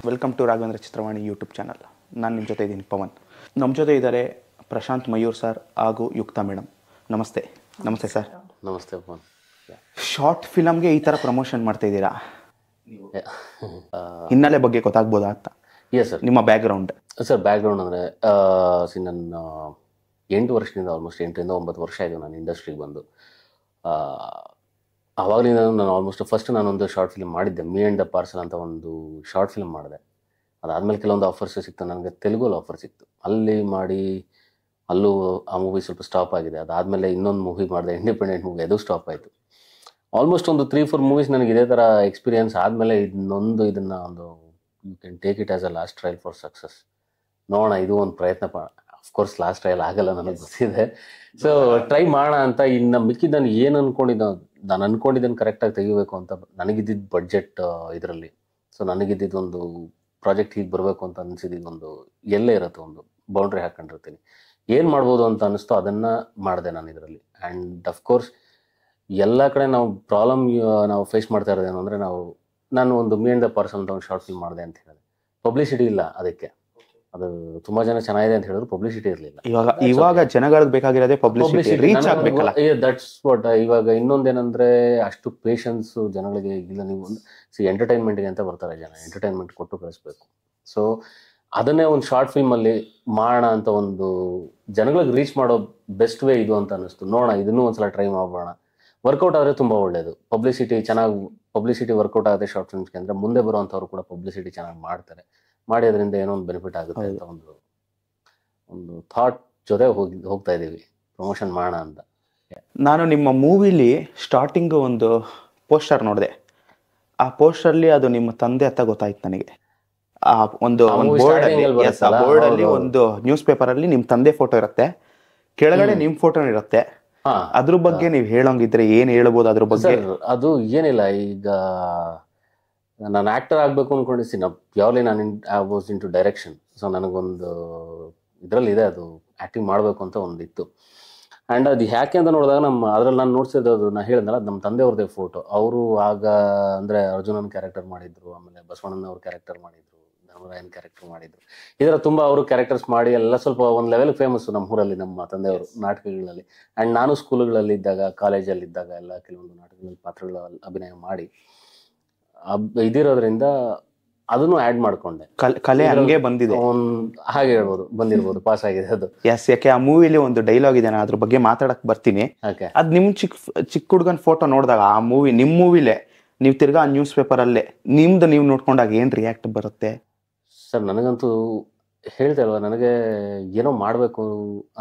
Welcome to Raghavendra Chitravani YouTube channel. ನಾನು ನಿಮ್ಮ ಜೊತೆ ಇದ್ದೀನಿ ಪವನ್. ನಮ್ಮ ಜೊತೆ ಇದ್ದಾರೆ ಪ್ರಶಾಂತ್ ಮಯೂರ್ ಸರ್ ಹಾಗೂ ಯುಕ್ತಾ ಮೇಡಮ್. ನಮಸ್ತೆ. ನಮಸ್ತೆ ಸರ್. ನಮಸ್ತೆ ಪವನ್. ಶಾರ್ಟ್ ಫಿಲಮ್ಗೆ ಈ ಥರ ಪ್ರಮೋಷನ್ ಮಾಡ್ತಾ ಇದ್ದೀರಾ, ಹಿನ್ನೆಲೆ ಬಗ್ಗೆ ಗೊತ್ತಾಗ್ಬೋದಾ ಅಂತ? Yes sir. ನಿಮ್ಮ ಬ್ಯಾಕ್ಗ್ರೌಂಡ್ ಸರ್ ಬ್ಯಾಕ್ಗ್ರೌಂಡ್ ಅಂದರೆ ನನ್ನ 8 ವರ್ಷದಿಂದ ಆಲ್ಮೋಸ್ಟ್ 8ರಿಂದ 9 ವರ್ಷ ಆಯಿತು ನಾನು ಇಂಡಸ್ಟ್ರಿಗೆ ಬಂದು. ಆವಾಗಲಿಂದ ನಾನು ಆಲ್ಮೋಸ್ಟ್ ಫಸ್ಟ್ ನಾನೊಂದು ಶಾರ್ಟ್ ಫಿಲ್ಮ್ ಮಾಡಿದ್ದೆ, ಮೀ ಆ್ಯಂಡ್ ದ ಪಾರ್ಸಲ್ ಅಂತ ಒಂದು ಶಾರ್ಟ್ ಫಿಲ್ಮ್ ಮಾಡಿದೆ. ಅದಾದಮೇಲೆ ಕೆಲವೊಂದು ಆಫರ್ಸ್ ಸಿಕ್ತು, ನನಗೆ ತೆಲುಗಲ್ಲಿ ಆಫರ್ ಸಿಕ್ತು, ಅಲ್ಲಿ ಮಾಡಿ ಅಲ್ಲೂ ಆ ಮೂವಿ ಸ್ವಲ್ಪ ಸ್ಟಾಪ್ ಆಗಿದೆ. ಅದಾದಮೇಲೆ ಇನ್ನೊಂದು ಮೂವಿ ಮಾಡಿದೆ, ಇಂಡಿಪೆಂಡೆಂಟ್ ಮೂವಿ, ಅದು ಸ್ಟಾಪ್ ಆಯಿತು. ಆಲ್ಮೋಸ್ಟ್ ಒಂದು 3-4 ಮೂವೀಸ್ ನನಗೆ ಇದೇ ಥರ ಎಕ್ಸ್ಪೀರಿಯನ್ಸ್ ಆದಮೇಲೆ ಇದನ್ನು ಒಂದು you can take it as a last trial for success. ನೋಡೋಣ, ಇದು ಒಂದು ಪ್ರಯತ್ನ. ಅಫ್ಕೋರ್ಸ್ ಲಾಸ್ಟ್ ಟ್ರಯಲ್ ಆಗಲ್ಲ, ನನಗೆ ಗೊತ್ತಿದೆ. ಸೊ ಟ್ರೈ ಮಾಡೋಣ ಅಂತ. ಇನ್ನು ಮಿಕ್ಕಿದ್ದು ನಾನು ಏನು ನಾನು ಅಂದ್ಕೊಂಡಿದ್ದನ್ನು ಕರೆಕ್ಟಾಗಿ ತೆಗಿಬೇಕು ಅಂತ ನನಗಿದ್ದಿದ್ದು ಬಡ್ಜೆಟ್ ಇದರಲ್ಲಿ. ಸೊ ನನಗಿದ್ದಿದ್ದೊಂದು ಪ್ರಾಜೆಕ್ಟ್ ಹೀಗೆ ಬರಬೇಕು ಅಂತ ಅನಿಸಿದ್ದೊಂದು ಎಲ್ಲೇ ಇರುತ್ತೆ, ಒಂದು ಬೌಂಡ್ರಿ ಹಾಕ್ಕೊಂಡಿರ್ತೀನಿ. ಏನು ಮಾಡ್ಬೋದು ಅಂತ ಅನ್ನಿಸ್ತು, ಅದನ್ನು ಮಾಡಿದೆ ನಾನು ಇದರಲ್ಲಿ. ಆ್ಯಂಡ್ ಅಫ್ಕೋರ್ಸ್ ಎಲ್ಲ ಕಡೆ ನಾವು ಫೇಸ್ ಮಾಡ್ತಾ ಇರೋದೇನು ಅಂದರೆ, ನಾನು ಒಂದು ಮೀ ಆ್ಯಂಡ್ ದ ಪಾರ್ಸಲ್ ಅಂತ ಒಂದು ಶಾರ್ಟ್ ಫಿಲ್ಮ್ ಮಾಡಿದೆ ಅಂತ ಹೇಳಿದೆ. ಪಬ್ಲಿಸಿಟಿ ಇಲ್ಲ ಅದಕ್ಕೆ. ಅದು ತುಂಬ ಜನ ಚೆನ್ನಾಗಿದೆ ಅಂತ ಹೇಳಿದ್ರು, ಪಬ್ಲಿಸಿಟಿ ಇರಲಿಲ್ಲ. ಇವಾಗ ಜನಗಳಿಗೆ ಬೇಕಾಗಿರೋದೇ ಪಬ್ಲಿಸಿಟಿ, ರೀಚ್ ಆಗಬೇಕಲ್ಲ. That's what. ಇವಾಗ ಇನ್ನೊಂದೇನಂದ್ರೆ, ಅಷ್ಟು ಪೇಷನ್ಸು ಜನಗಳಿಗೆ ಇಲ್ಲ. ನೀವು ಎಂಟರ್ಟೈನ್ಮೆಂಟ್ಗೆ ಅಂತ ಬರ್ತಾರೆ ಜನ, ಎಂಟರ್ಟೈನ್ಮೆಂಟ್ ಕೊಟ್ಟು ಕಳಿಸ್ಬೇಕು. ಸೊ ಅದನ್ನೇ ಒಂದು ಶಾರ್ಟ್ ಫಿಲ್ಮಲ್ಲಿ ಮಾಡೋಣ ಅಂತ ಒಂದು ಜನಗಳಿಗೆ ರೀಚ್ ಮಾಡೋ ಬೆಸ್ಟ್ ವೇ ಇದು ಅಂತ ಅನ್ನಿಸ್ತು. ನೋಡೋಣ, ಇದನ್ನೂ ಒಂದ್ಸಲ ಟ್ರೈ ಮಾಡೋಣ. ವರ್ಕೌಟ್ ಆದರೆ ತುಂಬ ಒಳ್ಳೆಯದು. ಪಬ್ಲಿಸಿಟಿ ವರ್ಕೌಟ್ ಆಗುತ್ತೆ ಶಾರ್ಟ್ ಫಿಲ್ಮ್ಸ್ಗೆ ಅಂದರೆ, ಮುಂದೆ ಬರುವಂಥವ್ರು ಕೂಡ ಪಬ್ಲಿಸಿಟಿ ಚೆನ್ನಾಗಿ ಮಾಡ್ತಾರೆ. ಮಾಡಿ ಅದರಿಂದ ಏನೋ ಒಂದು ಬೆನಿಫಿಟ್ ಆಗುತ್ತೆ ಅಂತ ಒಂದು ಥಾಟ್ ಜೊತೆ ಹೋಗ್ತಾ ಇದ್ದೀವಿ, ಪ್ರಮೋಷನ್ ಮಾಡೋಣ ಅಂತ. ನಾನು ನಿಮ್ಮ ಮೂವಿಲಿ ಸ್ಟಾರ್ಟಿಂಗು ಒಂದು ಪೋಸ್ಟರ್ ನೋಡಿದೆ. ಆ ಪೋಸ್ಟರ್ಲಿ ಅದು ನಿಮ್ಮ ತಂದೆ ಅಂತ ಗೊತ್ತಾಯ್ತು ನನಗೆ. ಆ ಒಂದು ಬೋರ್ಡಲ್ಲಿ ಒಂದು ನ್ಯೂಸ್ ಪೇಪರ್ ಅಲ್ಲಿ ನಿಮ್ಮ ತಂದೆ ಫೋಟೋ ಇರುತ್ತೆ, ಕೆಳಗಡೆ ನಿಮ್ಮ ಫೋಟೋ ಇರುತ್ತೆ. ಅದ್ರ ಬಗ್ಗೆ ನೀವು ಹೇಳೋಂಗಿದ್ರೆ ಏನ್ ಹೇಳ್ಬೋದು ಅದ್ರ ಬಗ್ಗೆ? ಅದು ಏನಿಲ್ಲ, ಈಗ ನಾನು ಆಕ್ಟರ್ ಆಗಬೇಕು ಅಂದ್ಕೊಂಡಿದ್ದೀನಿ. Purely I was into direction. So ನನಗೊಂದು ಇದರಲ್ಲಿ ಇದೆ, ಅದು ಆ್ಯಕ್ಟಿಂಗ್ ಮಾಡಬೇಕು ಅಂತ ಒಂದಿತ್ತು. ಆ್ಯಂಡ್ ಅದು ಯಾಕೆ ಅಂತ ನೋಡಿದಾಗ ಅದ್ರಲ್ಲಿ ನಾನು ನೋಡ್ಸಿದ್ದು, ನಾನು ಹೇಳಿದ್ನಲ್ಲ, ನಮ್ಮ ತಂದೆಯವ್ರದ್ದೇ ಫೋಟೋ. ಅವರು ಆಗ ಅಂದರೆ ಅರ್ಜುನನ್ ಕ್ಯಾರೆಕ್ಟರ್ ಮಾಡಿದ್ರು, ಆಮೇಲೆ ಬಸವಣ್ಣನವ್ರ ಕ್ಯಾರೆಕ್ಟರ್ ಮಾಡಿದ್ರು, ಧರ್ಮರಾಯನ್ ಕ್ಯಾರೆಕ್ಟರ್ ಮಾಡಿದ್ರು. ಇದರ ತುಂಬ ಅವರು ಕ್ಯಾರೆಕ್ಟರ್ಸ್ ಮಾಡಿ ಎಲ್ಲ ಸ್ವಲ್ಪ ಒಂದು ಲೆವೆಲ್ ಫೇಮಸ್ಸು ನಮ್ಮ ಊರಲ್ಲಿ, ನಮ್ಮ ತಂದೆಯವರು ನಾಟಕಗಳಲ್ಲಿ. ಆ್ಯಂಡ್ ನಾನು ಸ್ಕೂಲುಗಳಲ್ಲಿ ಇದ್ದಾಗ, ಕಾಲೇಜಲ್ಲಿ ಇದ್ದಾಗ ಎಲ್ಲ ಕೆಲವೊಂದು ನಾಟಕಗಳಲ್ಲಿ ಪಾತ್ರಗಳ ಅಭಿನಯ ಮಾಡಿ ಇದಿರೋದ್ರಿಂದ ಅದನ್ನು ಆ್ಯಡ್ ಮಾಡ್ಕೊಂಡೆ. ಕಲೆ ಹಂಗೆ ಬಂದಿದೆ, ಹಾಗೆ ಹೇಳ್ಬೋದು, ಬಂದಿರ್ಬೋದು, ಪಾಸ್ ಆಗಿದೆ ಅದು. ಯಾಕೆ ಆ ಮೂವಿಲಿ ಒಂದು ಡೈಲಾಗ್ ಇದೆ, ನಾನು ಅದ್ರ ಬಗ್ಗೆ ಮಾತಾಡಕ್ ಬರ್ತೀನಿ. ಅದ್ ನಿಮ್ ಚಿಕ್ಕ ಹುಡುಗನ್ ಫೋಟೋ ನೋಡಿದಾಗ, ಆ ಮೂವಿ ನಿಮ್ ಮೂವಿಲೇ ನೀವು ತಿರ್ಗಾ ನ್ಯೂಸ್ ಪೇಪರ್ ಅಲ್ಲೇ ನಿಮ್ದು ನೀವು ನೋಡ್ಕೊಂಡಾಗ ಏನ್ ರಿಯಾಕ್ಟ್ ಬರುತ್ತೆ? ಸರ್ ನನಗಂತೂ ಹೇಳ್ತಾ ಇಲ್ವಾ, ನನಗೆ ಏನೋ ಮಾಡಬೇಕು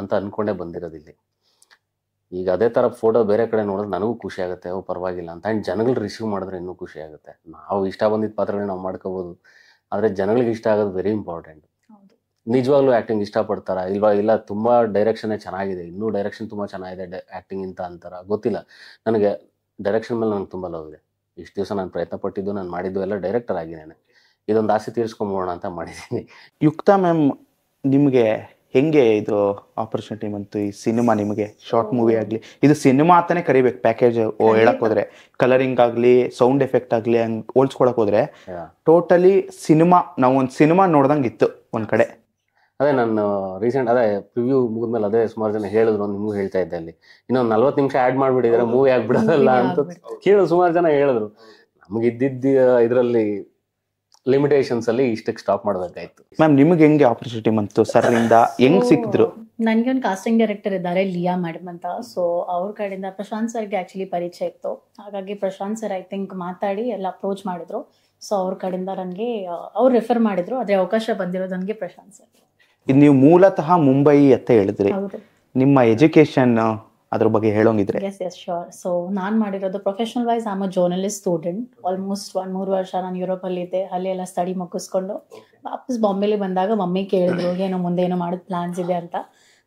ಅಂತ ಅಂದ್ಕೊಂಡೇ ಬಂದಿರೋದಿಲ್ಲಿ. ಈಗ ಅದೇ ಥರ ಫೋಟೋ ಬೇರೆ ಕಡೆ ನೋಡಿದ್ರೆ ನನಗೂ ಖುಷಿ ಆಗುತ್ತೆ, ಪರವಾಗಿಲ್ಲ ಅಂತ. ಆ್ಯಂಡ್ ಜನಗಳು ರಿಸೀವ್ ಮಾಡಿದ್ರೆ ಇನ್ನೂ ಖುಷಿ ಆಗುತ್ತೆ. ನಾವು ಇಷ್ಟ ಬಂದಿದ್ದ ಪಾತ್ರಗಳನ್ನ ನಾವು ಮಾಡ್ಕೋಬೋದು, ಆದರೆ ಜನಗಳಿಗೆ ಇಷ್ಟ ಆಗೋದು ವೆರಿ ಇಂಪಾರ್ಟೆಂಟ್. ನಿಜವಾಗ್ಲೂ ಆ್ಯಕ್ಟಿಂಗ್ ಇಷ್ಟಪಡ್ತಾರಾ ಇಲ್ಲ ತುಂಬ ಡೈರೆಕ್ಷನ್ನೇ ಚೆನ್ನಾಗಿದೆ, ಇನ್ನೂ ಡೈರೆಕ್ಷನ್ ತುಂಬ ಚೆನ್ನಾಗಿದೆ ಆ್ಯಕ್ಟಿಂಗ್ ಇಂತ ಅಂತಾರ ಗೊತ್ತಿಲ್ಲ. ನನಗೆ ಡೈರೆಕ್ಷನ್ ಮೇಲೆ ನನಗೆ ತುಂಬ ಲವ್ ಇದೆ. ಇಷ್ಟು ದಿವಸ ನಾನು ಪ್ರಯತ್ನ ಪಟ್ಟಿದ್ದು, ನಾನು ಮಾಡಿದ್ದು ಎಲ್ಲ ಡೈರೆಕ್ಟರ್ ಆಗಿದ್ದೇನೆ. ಇದೊಂದು ಆಸೆ ತೀರಿಸ್ಕೊಂಬೋಣ ಅಂತ ಮಾಡಿದ್ದೀನಿ. ಯುಕ್ತಾ ಮ್ಯಾಮ್, ನಿಮಗೆ ಹೆಂಗೆ ಇದು ಆಪರ್ಚುನಿಟಿ ಬಂತು? ಈ ಸಿನಿಮಾ ನಿಮಗೆ ಶಾರ್ಟ್ ಮೂವಿ ಆಗಲಿ, ಇದು ಸಿನಿಮಾ ಅಂತಾನೆ ಕರಿಬೇಕು ಪ್ಯಾಕೇಜ್ ಹೇಳಕ್ ಹೋದ್ರೆ. ಕಲರಿಂಗ್ ಆಗಲಿ, ಸೌಂಡ್ ಎಫೆಕ್ಟ್ ಆಗಲಿ, ಹಂಗೆ ಹೋಲ್ಸ್ಕೊಳಕ್ ಹೋದ್ರೆ ಟೋಟಲಿ ಸಿನಿಮಾ, ನಾವು ಒಂದು ಸಿನಿಮಾ ನೋಡ್ದಂಗೆ ಇತ್ತು ಒಂದ್ ಕಡೆ. ಅದೇ ನಾನು ರೀಸೆಂಟ್ ಪ್ರಿವ್ಯೂ ಮುಗಿದ್ಮೇಲೆ ಅದೇ ಸುಮಾರು ಜನ ಹೇಳಿದ್ರು, ನಿಮಗೂ ಹೇಳ್ತಾ ಇದ್ದೆ, ಅಲ್ಲಿ ಇನ್ನೊಂದು 40 ನಿಮಿಷ ಆ್ಯಡ್ ಮಾಡಿಬಿಟ್ಟಿದ್ರೆ ಮೂವಿ ಆಗ್ಬಿಡೋದಲ್ಲ ಅಂತ ಕೇಳಿದ್ರು. ಸುಮಾರು ಜನ ಹೇಳಿದ್ರು. ನಮಗಿದ್ದಿದ್ದು ಇದರಲ್ಲಿ ಲಿಮಿಟೇಷನ್ಸ್ ಅಲ್ಲಿ ಇಷ್ಟಕ್ಕೆ ಸ್ಟಾಪ್ ಮಾಡಬೇಕಾಯ್ತು. ಮ್ಯಾಮ್, ನಿಮಗೆ ಹೆಂಗೆ ಆಪರ್ಚುನಿಟಿ ಬಂತು ಸರ್ ಇಂದ? ಹೆಂಗ್ ಸಿಕ್ಕಿದ್ರು? ನನಗೆ ಒಂದು ಕಾಸ್ಟಿಂಗ್ ಡೈರೆಕ್ಟರ್ ಇದ್ದಾರೆ, ಲಿಯಾ ಮೇಡಮ್ ಅಂತ. ಸೊ ಅವ್ರ ಕಡೆಯಿಂದ ಪ್ರಶಾಂತ್ ಸರ್ಗೆ ಆಕ್ಚುಲಿ ಪರಿಚಯ ಇತ್ತು. ಹಾಗಾಗಿ ಪ್ರಶಾಂತ್ ಸರ್ ಐ ಥಿಂಕ್ ಮಾತಾಡಿ ಎಲ್ಲ ಅಪ್ರೋಚ್ ಮಾಡಿದ್ರು. ಸೊ ಅವ್ರ ಕಡೆಯಿಂದ ನನಗೆ ಅವ್ರು ರೆಫರ್ ಮಾಡಿದ್ರು. ಅದೇ ಅವಕಾಶ ಬಂದಿರೋದು ನನಗೆ ಪ್ರಶಾಂತ್ ಸರ್. ಇದು ನೀವು ಮೂಲತಃ ಮುಂಬೈ ಅಂತ ಹೇಳಿದ್ರಿ, ನಿಮ್ಮ ಎಜುಕೇಶನ್ ಅದ್ರ ಬಗ್ಗೆ ಹೇಳೋಂಗಿದ್ರೆ? S sure. ಸೊ ನಾನು ಮಾಡಿರೋದು professional wise am a journalist student. Almost 3 ವರ್ಷ ನಾನು ಯುರೋಪಲ್ಲಿ ಇದ್ದೆ. ಅಲ್ಲಿ ಎಲ್ಲ ಸ್ಟಡಿ ಮುಗಿಸ್ಕೊಂಡು ವಾಪಸ್ ಬಾಂಬೆಲಿ ಬಂದಾಗ ಮಮ್ಮಿ ಕೇಳಿದ್ರು, ಏನೋ ಮುಂದೆ ಏನೋ ಮಾಡೋದು ಪ್ಲಾನ್ಸ್ ಇದೆ ಅಂತ.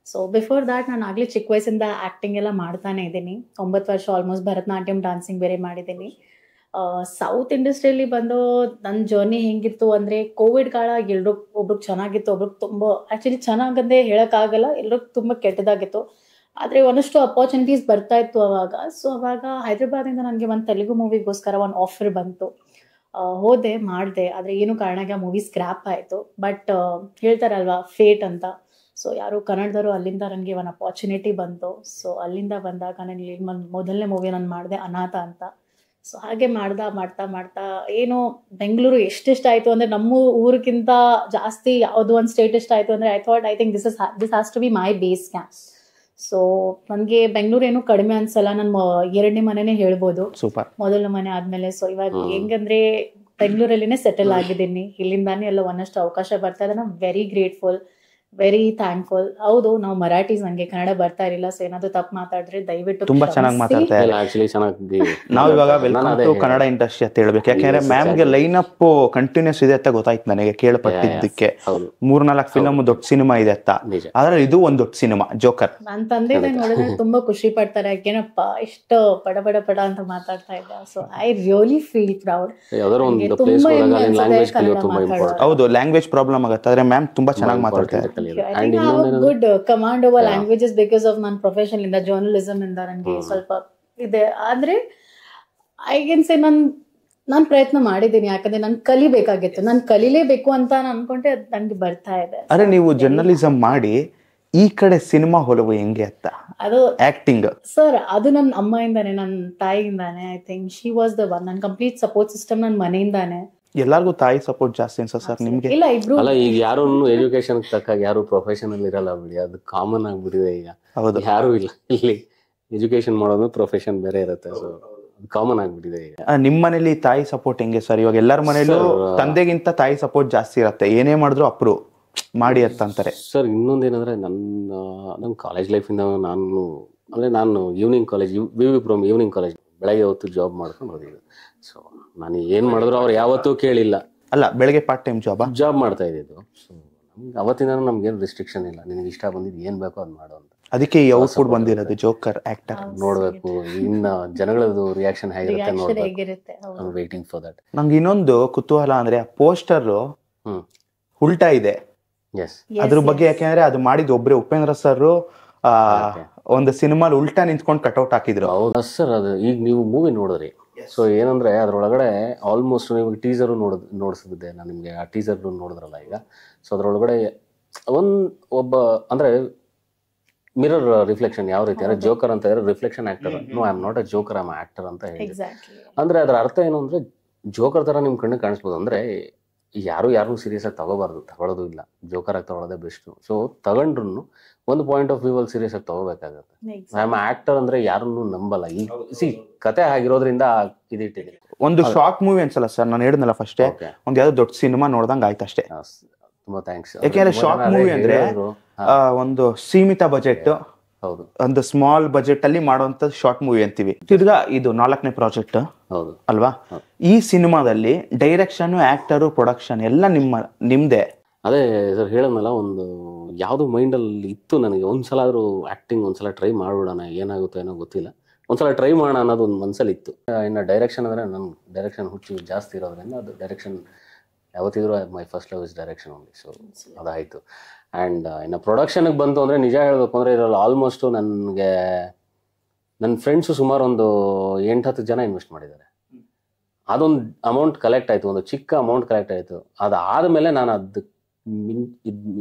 ಸೊ ಬಿಫೋರ್ ದ್ಯಾಟ್ ನಾನು ಆಗಲೇ ಚಿಕ್ಕ ವಯಸ್ಸಿಂದ ಆ್ಯಕ್ಟಿಂಗ್ ಎಲ್ಲ ಮಾಡ್ತಾನೆ ಇದ್ದೀನಿ. 9 ವರ್ಷ ಆಲ್ಮೋಸ್ಟ್ ಭರತನಾಟ್ಯಂ ಡಾನ್ಸಿಂಗ್ ಬೇರೆ ಮಾಡಿದ್ದೀನಿ. ಸೌತ್ ಇಂಡಸ್ಟ್ರಿಯಲ್ಲಿ ಬಂದು ನನ್ನ ಜರ್ನಿ ಹೆಂಗಿತ್ತು ಅಂದರೆ, ಕೋವಿಡ್ ಕಾಲ ಒಬ್ರಿಗೆ ಚೆನ್ನಾಗಿತ್ತು, ಒಬ್ರಿಗೆ ತುಂಬ ಆ್ಯಕ್ಚುಲಿ ಚೆನ್ನಾಗಂದೇ ಹೇಳೋಕ್ಕಾಗಲ್ಲ, ಎಲ್ರಿಗೂ ತುಂಬ ಕೆಟ್ಟದಾಗಿತ್ತು. ಆದರೆ ಒಂದಷ್ಟು ಅಪರ್ಚುನಿಟೀಸ್ ಬರ್ತಾ ಇತ್ತು ಅವಾಗ. ಸೊ ಅವಾಗ ಹೈದ್ರಾಬಾದಿಂದ ನನಗೆ ಒಂದು ತೆಲುಗು ಮೂವಿಗೋಸ್ಕರ ಒಂದು ಆಫರ್ ಬಂತು. ಹೋದೆ ಮಾಡಿದೆ, ಆದರೆ ಏನು ಕಾರಣಕ್ಕೆ ಆ ಮೂವಿ ಸ್ಕ್ರ್ಯಾಪ್ ಆಯಿತು. ಬಟ್ ಹೇಳ್ತಾರಲ್ವಾ ಫೇಟ್ ಅಂತ, ಸೊ ಯಾರು ಕನ್ನಡದವರು ಅಲ್ಲಿಂದ ನನಗೆ ಒಂದು ಅಪಾರ್ಚುನಿಟಿ ಬಂತು. ಸೊ ಅಲ್ಲಿಂದ ಬಂದಾಗ ನಾನು ಮೊದಲನೇ ಮೂವಿ ನಾನು ಮಾಡಿದೆ ಅನಾಥ ಅಂತ. ಸೊ ಹಾಗೆ ಮಾಡ್ತಾ ಏನು ಬೆಂಗಳೂರು ಎಷ್ಟೆಷ್ಟು ಆಯಿತು ಅಂದರೆ ನಮ್ಮ ಊರಿಗಿಂತ ಜಾಸ್ತಿ ಯಾವುದೋ ಒಂದು ಸ್ಟೇಟ್ ಎಷ್ಟು ಆಯಿತು ಅಂದರೆ I think this has to be my base camp. So ನನಗೆ ಬೆಂಗಳೂರು ಏನು ಕಡಿಮೆ ಅನ್ಸಲ್ಲ, ನನ್ನ ಎರಡನೇ ಮನೆನೇ ಹೇಳ್ಬೋದು, ಮೊದಲನೇ ಮನೆ ಆದಮೇಲೆ. ಸೊ ಇವಾಗ ಹೆಂಗಂದ್ರೆ ಬೆಂಗಳೂರಲ್ಲಿನೇ ಸೆಟಲ್ ಆಗಿದ್ದೀನಿ, ಇಲ್ಲಿಂದಾನೇ ಎಲ್ಲ ಒಂದಷ್ಟು ಅವಕಾಶ ಬರ್ತಾ ಇದೆ. ನಾನು ವೆರಿ ಗ್ರೇಟ್ಫುಲ್, ವೆರಿ ಥ್ಯಾಂಕ್ಫುಲ್. ಹೌದು, ನಾವು ಮರಾಠೀಸ್, ನಂಗೆ ಕನ್ನಡ ಬರ್ತಾ ಇರಲಿಲ್ಲ, ಸೊ ಏನಾದ್ರು ತಪ್ಪು ಮಾತಾಡಿದ್ರೆ ದಯವಿಟ್ಟು ತುಂಬಾ ಚೆನ್ನಾಗಿ ಮಾತಾಡ್ತಾ ನಾವು ಇವಾಗ ವೆಲ್ಕಮ್ ಟು ಕನ್ನಡ ಇಂಡಸ್ಟ್ರಿ ಅಂತ ಹೇಳ್ಬೇಕು. ಯಾಕೆಂದ್ರೆ ಮ್ಯಾಮ್ಗೆ ಲೈನ್ ಅಪ್ ಕಂಟಿನ್ಯೂಸ್ ಇದೆ ಅಂತ ಗೊತ್ತಾಯ್ತು ನನಗೆ ಕೇಳ್ಪಟ್ಟಿದ್ದಕ್ಕೆ. 3-4 ಫಿಲಮ್ ದೊಡ್ಡ ಸಿನಿಮಾ ಇದೆ ಅಂತ, ಆದ್ರೆ ಇದು ಒಂದ್ ದೊಡ್ಡ ಸಿನಿಮಾ ಜೋಕರ್. ನನ್ನ ತಂದೆ ನೋಡಿದ್ರೆ ತುಂಬಾ ಖುಷಿ ಪಡ್ತಾರೆ, ಏನಪ್ಪ ಇಷ್ಟು ಪಡ ಅಂತ ಮಾತಾಡ್ತಾ ಇದ್ದ. So I really feel proud. ಹೌದು, ಲ್ಯಾಂಗ್ವೇಜ್ ಪ್ರಾಬ್ಲಮ್ ಆಗುತ್ತೆ, ಆದ್ರೆ ಮ್ಯಾಮ್ ತುಂಬಾ ಚೆನ್ನಾಗಿ ಮಾತಾಡ್ತಾರೆ. Good command over languages because of ನನ್ನ ಪ್ರೊಫೆಷನ್ ಇಂದ, ಜರ್ನಲಿಸಮ್ ಇಂದ ನನಗೆ ಸ್ವಲ್ಪ ಇದೆ. ಆದ್ರೆ ಐ ಕ್ಯಾನ್ ಸೇ ನಾನು ಪ್ರಯತ್ನ ಮಾಡಿದ್ದೀನಿ, ಯಾಕಂದ್ರೆ ನಾನು ಕಲಿಬೇಕಾಗಿತ್ತು, ನಾನು ಕಲಿಲೇಬೇಕು ಅಂತ ಅನ್ಕೊಂಡೆ, ಅದು ನನಗೆ ಬರ್ತಾ ಇದೆ. ಅರೆ ನೀವು ಜರ್ನಲಿಸಮ್ ಮಾಡಿ ಈ ಕಡೆ ಸಿನಿಮಾ ಹೊಲವು ಹೆಂಗೆ ಅಂತ, ಅದು ಆಕ್ಟಿಂಗ್ ಸರ್, ಅದು ನನ್ನ ಅಮ್ಮಯಿಂದಾನೆ, ನನ್ನ ತಾಯಿಯಿಂದಾನೆ. I think she was the one. ನನ್ನ ಕಂಪ್ಲೀಟ್ ಸಪೋರ್ಟ್ ಸಿಸ್ಟಮ್ ನನ್ನ ಮನೆಯಿಂದಾನೆ. ಎಲ್ಲರಿಗೂ ತಾಯಿ ಸಪೋರ್ಟ್ ಜಾಸ್ತಿ ಅನ್ಸುತ್ತೆ ಸರ್ ನಿಮ್ಗೆ? ಇಲ್ಲ, ಇಬ್ರು ಅಲ್ಲ, ಈಗ ಯಾರು ಎಜುಕೇಶನ್ ತಕ್ಕ ಯಾರು ಪ್ರೊಫೆಷನಲ್ ಇರಲ್ಲ ಬಿಡಿ, ಅದು ಕಾಮನ್ ಆಗ್ಬಿಟ್ಟಿದೆ ಈಗ. ಹೌದು, ಯಾರು ಇಲ್ಲ ಇಲ್ಲಿ ಎಜುಕೇಶನ್ ಮಾಡೋದು ಪ್ರೊಫೆಷನ್ ಬೇರೆ ಇರುತ್ತೆ, ಸೊ ಕಾಮನ್ ಆಗ್ಬಿಟ್ಟಿದೆ ಈಗ. ನಿಮ್ ಮನೇಲಿ ತಾಯಿ ಸಪೋರ್ಟ್ ಹೆಂಗೆ ಸರ್? ಇವಾಗ ಎಲ್ಲರ ಮನೇಲೂ ತಂದೆಗಿಂತ ತಾಯಿ ಸಪೋರ್ಟ್ ಜಾಸ್ತಿ ಇರತ್ತೆ, ಏನೇ ಮಾಡಿದ್ರು ಅಪ್ರು ಮಾಡಿ ಅಂತ ಅಂತಾರೆ ಸರ್. ಇನ್ನೊಂದೇನಂದ್ರೆ ನನ್ನ ಕಾಲೇಜ್ ಲೈಫಿಂದ ನಾನು ಈವ್ನಿಂಗ್ ಕಾಲೇಜ್, ವಿವಿ ಈವ್ನಿಂಗ್ ಕಾಲೇಜ್, ಬೆಳಗ್ಗೆ ಹೊತ್ತು ಜಾಬ್ ಮಾಡ್ಕೊಂಡು ಹೋಗಿದ್ದು. ಸೊ ನಾನು ಏನ್ ಮಾಡಿದ್ರು ಅವ್ರು ಯಾವತ್ತೂ ಕೇಳಿಲ್ಲ. ಅಲ್ಲ, ಬೆಳಗ್ಗೆ ಪಾರ್ಟ್ ಟೈಮ್ ಜಾಬ್ ಮಾಡ್ತಾ ಇದ್ದಿದ್ದು. ಸೊ ಅವತ್ತಿಂದ ನಮ್ಗೇನು ರಿಸ್ಟ್ರಿಕ್ಷನ್ ಇಲ್ಲ, ನಿನಗೆ ಇಷ್ಟ ಬಂದಿದ್ದು ಏನ್ ಬೇಕೋ ಅದ್ ಮಾಡು ಅಂತ. ಅದಕ್ಕೆ ಈ ಔಟ್ಪುಟ್ ಬಂದಿರೋದು ಜೋಕರ್ ಆಕ್ಟರ್. ನೋಡ್ಬೇಕು ಇನ್ನ ಜನಗಳದ್ದು ರಿಯಾಕ್ಷನ್ ಹೇಗಿರುತ್ತೆ ನೋಡ್ಬೇಕು. Waiting for that. ನಂಗೆ ಇನ್ನೊಂದು ಕುತೂಹಲ ಅಂದ್ರೆ ಆ ಪೋಸ್ಟರ್ ಉಲ್ಟಾ ಇದೆ, ಅದ್ರ ಬಗ್ಗೆ. ಯಾಕೆಂದ್ರೆ ಅದು ಮಾಡಿದ್ದು ಒಬ್ರೆ ಉಪೇಂದ್ರ ಸರ್ ಒಂದು ಸಿನಿಮಾಲ್ ಉಲ್ಟಾ ನಿಂತ್ಕೊಂಡು ಕಟ್ಔಟ್ ಹಾಕಿದ್ರು. ಹೌದಾ ಸರ್? ಅದು ಈಗ ನೀವು ಮೂವಿ ನೋಡಿದ್ರಿ, ಸೊ ಏನಂದ್ರೆ ಅದ್ರೊಳಗಡೆ ಆಲ್ಮೋಸ್ಟ್ ನೀವು ಟೀಸರ್ ನೋಡಿಸಿದ್ದೆ ನಾನು ನಿಮ್ಗೆ. ಆ ಟೀಸರ್ ನೋಡಿದ್ರಲ್ಲ ಈಗ, ಸೊ ಅದ್ರೊಳಗಡೆ ಒಬ್ಬ ಅಂದ್ರೆ ಮಿರರ್ ರಿಫ್ಲೆಕ್ಷನ್ ಯಾವ ರೀತಿ ಅಂದ್ರೆ ಜೋಕರ್ ಅಂತ ಇದ್ರೆ reflection actor. No, I am not a joker, I am actor ಅಂತ ಹೇಳಿ. ಅಂದ್ರೆ ಅದರ ಅರ್ಥ ಏನು ಅಂದ್ರೆ ಜೋಕರ್ ತರ ನಿಮ್ ಕಣ್ಣಿಗೆ ಕಾಣಿಸ್ಬೋದು. ಅಂದ್ರೆ ಯಾರು ಸೀರಿಯಸ್ ಆಗಿ ತಗೊಳ್ಳೋದು ಇಲ್ಲ, ಜೋಕರ್ ಆಗಿ ತಗೊಳ್ಳೋದೇ ಬೆಸ್ಟ್. ಸೊ ತಗೊಂಡ್ರು ಒಂದು ಪಾಯಿಂಟ್ ಆಫ್ ವ್ಯೂ ಅಲ್ಲಿ ಸೀರಿಯಸ್ ಆಗಿ ತಗೋಬೇಕಾಗತ್ತೆ. ಐ ಆಮ್ ಆಕ್ಟರ್ ಅಂದ್ರೆ ಯಾರನ್ನು ನಂಬಲ್ಲ. ಈ ಕತೆ ಆಗಿರೋದ್ರಿಂದ ಇದಿಟ್ಟಿದೆ. ಒಂದು ಶಾರ್ಟ್ ಮೂವಿ ಅನ್ಸಲ್ಲ ಸರ್, ನಾನು ಹೇಳಿದ್ನಲ್ಲ ಫಸ್ಟ್, ಒಂದ್ ಯಾವ್ದೋ ದೊಡ್ಡ ಸಿನಿಮಾ ನೋಡ್ದಂಗ ಆಯ್ತು ಅಷ್ಟೇ. ತುಂಬಾ ಥ್ಯಾಂಕ್ಸ್. ಯಾಕೆಂದ್ರೆ ಶಾರ್ಟ್ ಮೂವಿ ಅಂದ್ರೆ ಒಂದು ಸೀಮಿತ ಬಜೆಟ್, ಒಂದು ಸ್ಮಾಲ್ ಬಜೆಟ್ ಅಲ್ಲಿ ಮಾಡುವಂತ ಶಾರ್ಟ್ ಮೂವಿ ಅಂತೀವಿ. ತಿರ್ಗಾ ಇದು 4ನೇ ಪ್ರಾಜೆಕ್ಟ್ ಅಲ್ವಾ? ಈ ಸಿನಿಮಾದಲ್ಲಿ ಡೈರೆಕ್ಷನ್, ಆಕ್ಟರ್, ಪ್ರೊಡಕ್ಷನ್ ಎಲ್ಲ ನಿಮ್ದೇ. ಅದೇ ಸರ್ ಹೇಳದ್ನಲ್ಲ, ಒಂದು ಯಾವ್ದು ಮೈಂಡ್ ಅಲ್ಲಿ ಇತ್ತು ನನಗೆ, ಒಂದ್ಸಲ ಆದ್ರೂ ಆಕ್ಟಿಂಗ್ ಒಂದ್ಸಲ ಟ್ರೈ ಮಾಡ್ಬಿಡೋಣ, ಏನಾಗುತ್ತೋ ಏನೋ ಗೊತ್ತಿಲ್ಲ, ಒಂದ್ಸಲ ಟ್ರೈ ಮಾಡೋಣ ಅನ್ನೋದು ಒಂದು ಮನ್ಸಲ್ಲಿ ಇತ್ತು. ಇನ್ನು ಡೈರೆಕ್ಷನ್ ಅಂದ್ರೆ ನನ್ ಡೈರೆಕ್ಷನ್ ಹುಚ್ಚು ಜಾಸ್ತಿ ಇರೋದ್ರಿಂದ ಅದು ಡೈರೆಕ್ಷನ್ ಯಾವತ್ತಿದ್ರು my first love is direction only. So ಅದಾಯ್ತು. ಆ್ಯಂಡ್ ಇನ್ನು ಪ್ರೊಡಕ್ಷನ್ಗೆ ಬಂತು ಅಂದರೆ ನಿಜ ಹೇಳಬೇಕು ಅಂದರೆ ಇದರಲ್ಲಿ ಆಲ್ಮೋಸ್ಟು ನನಗೆ ನನ್ನ ಫ್ರೆಂಡ್ಸು ಸುಮಾರು ಒಂದು 8-10 ಜನ ಇನ್ವೆಸ್ಟ್ ಮಾಡಿದ್ದಾರೆ. ಅದೊಂದು ಅಮೌಂಟ್ ಕಲೆಕ್ಟ್ ಆಯಿತು, ಒಂದು ಚಿಕ್ಕ ಅಮೌಂಟ್ ಕಲೆಕ್ಟ್ ಆಯಿತು. ಅದಾದಮೇಲೆ ನಾನು ಅದು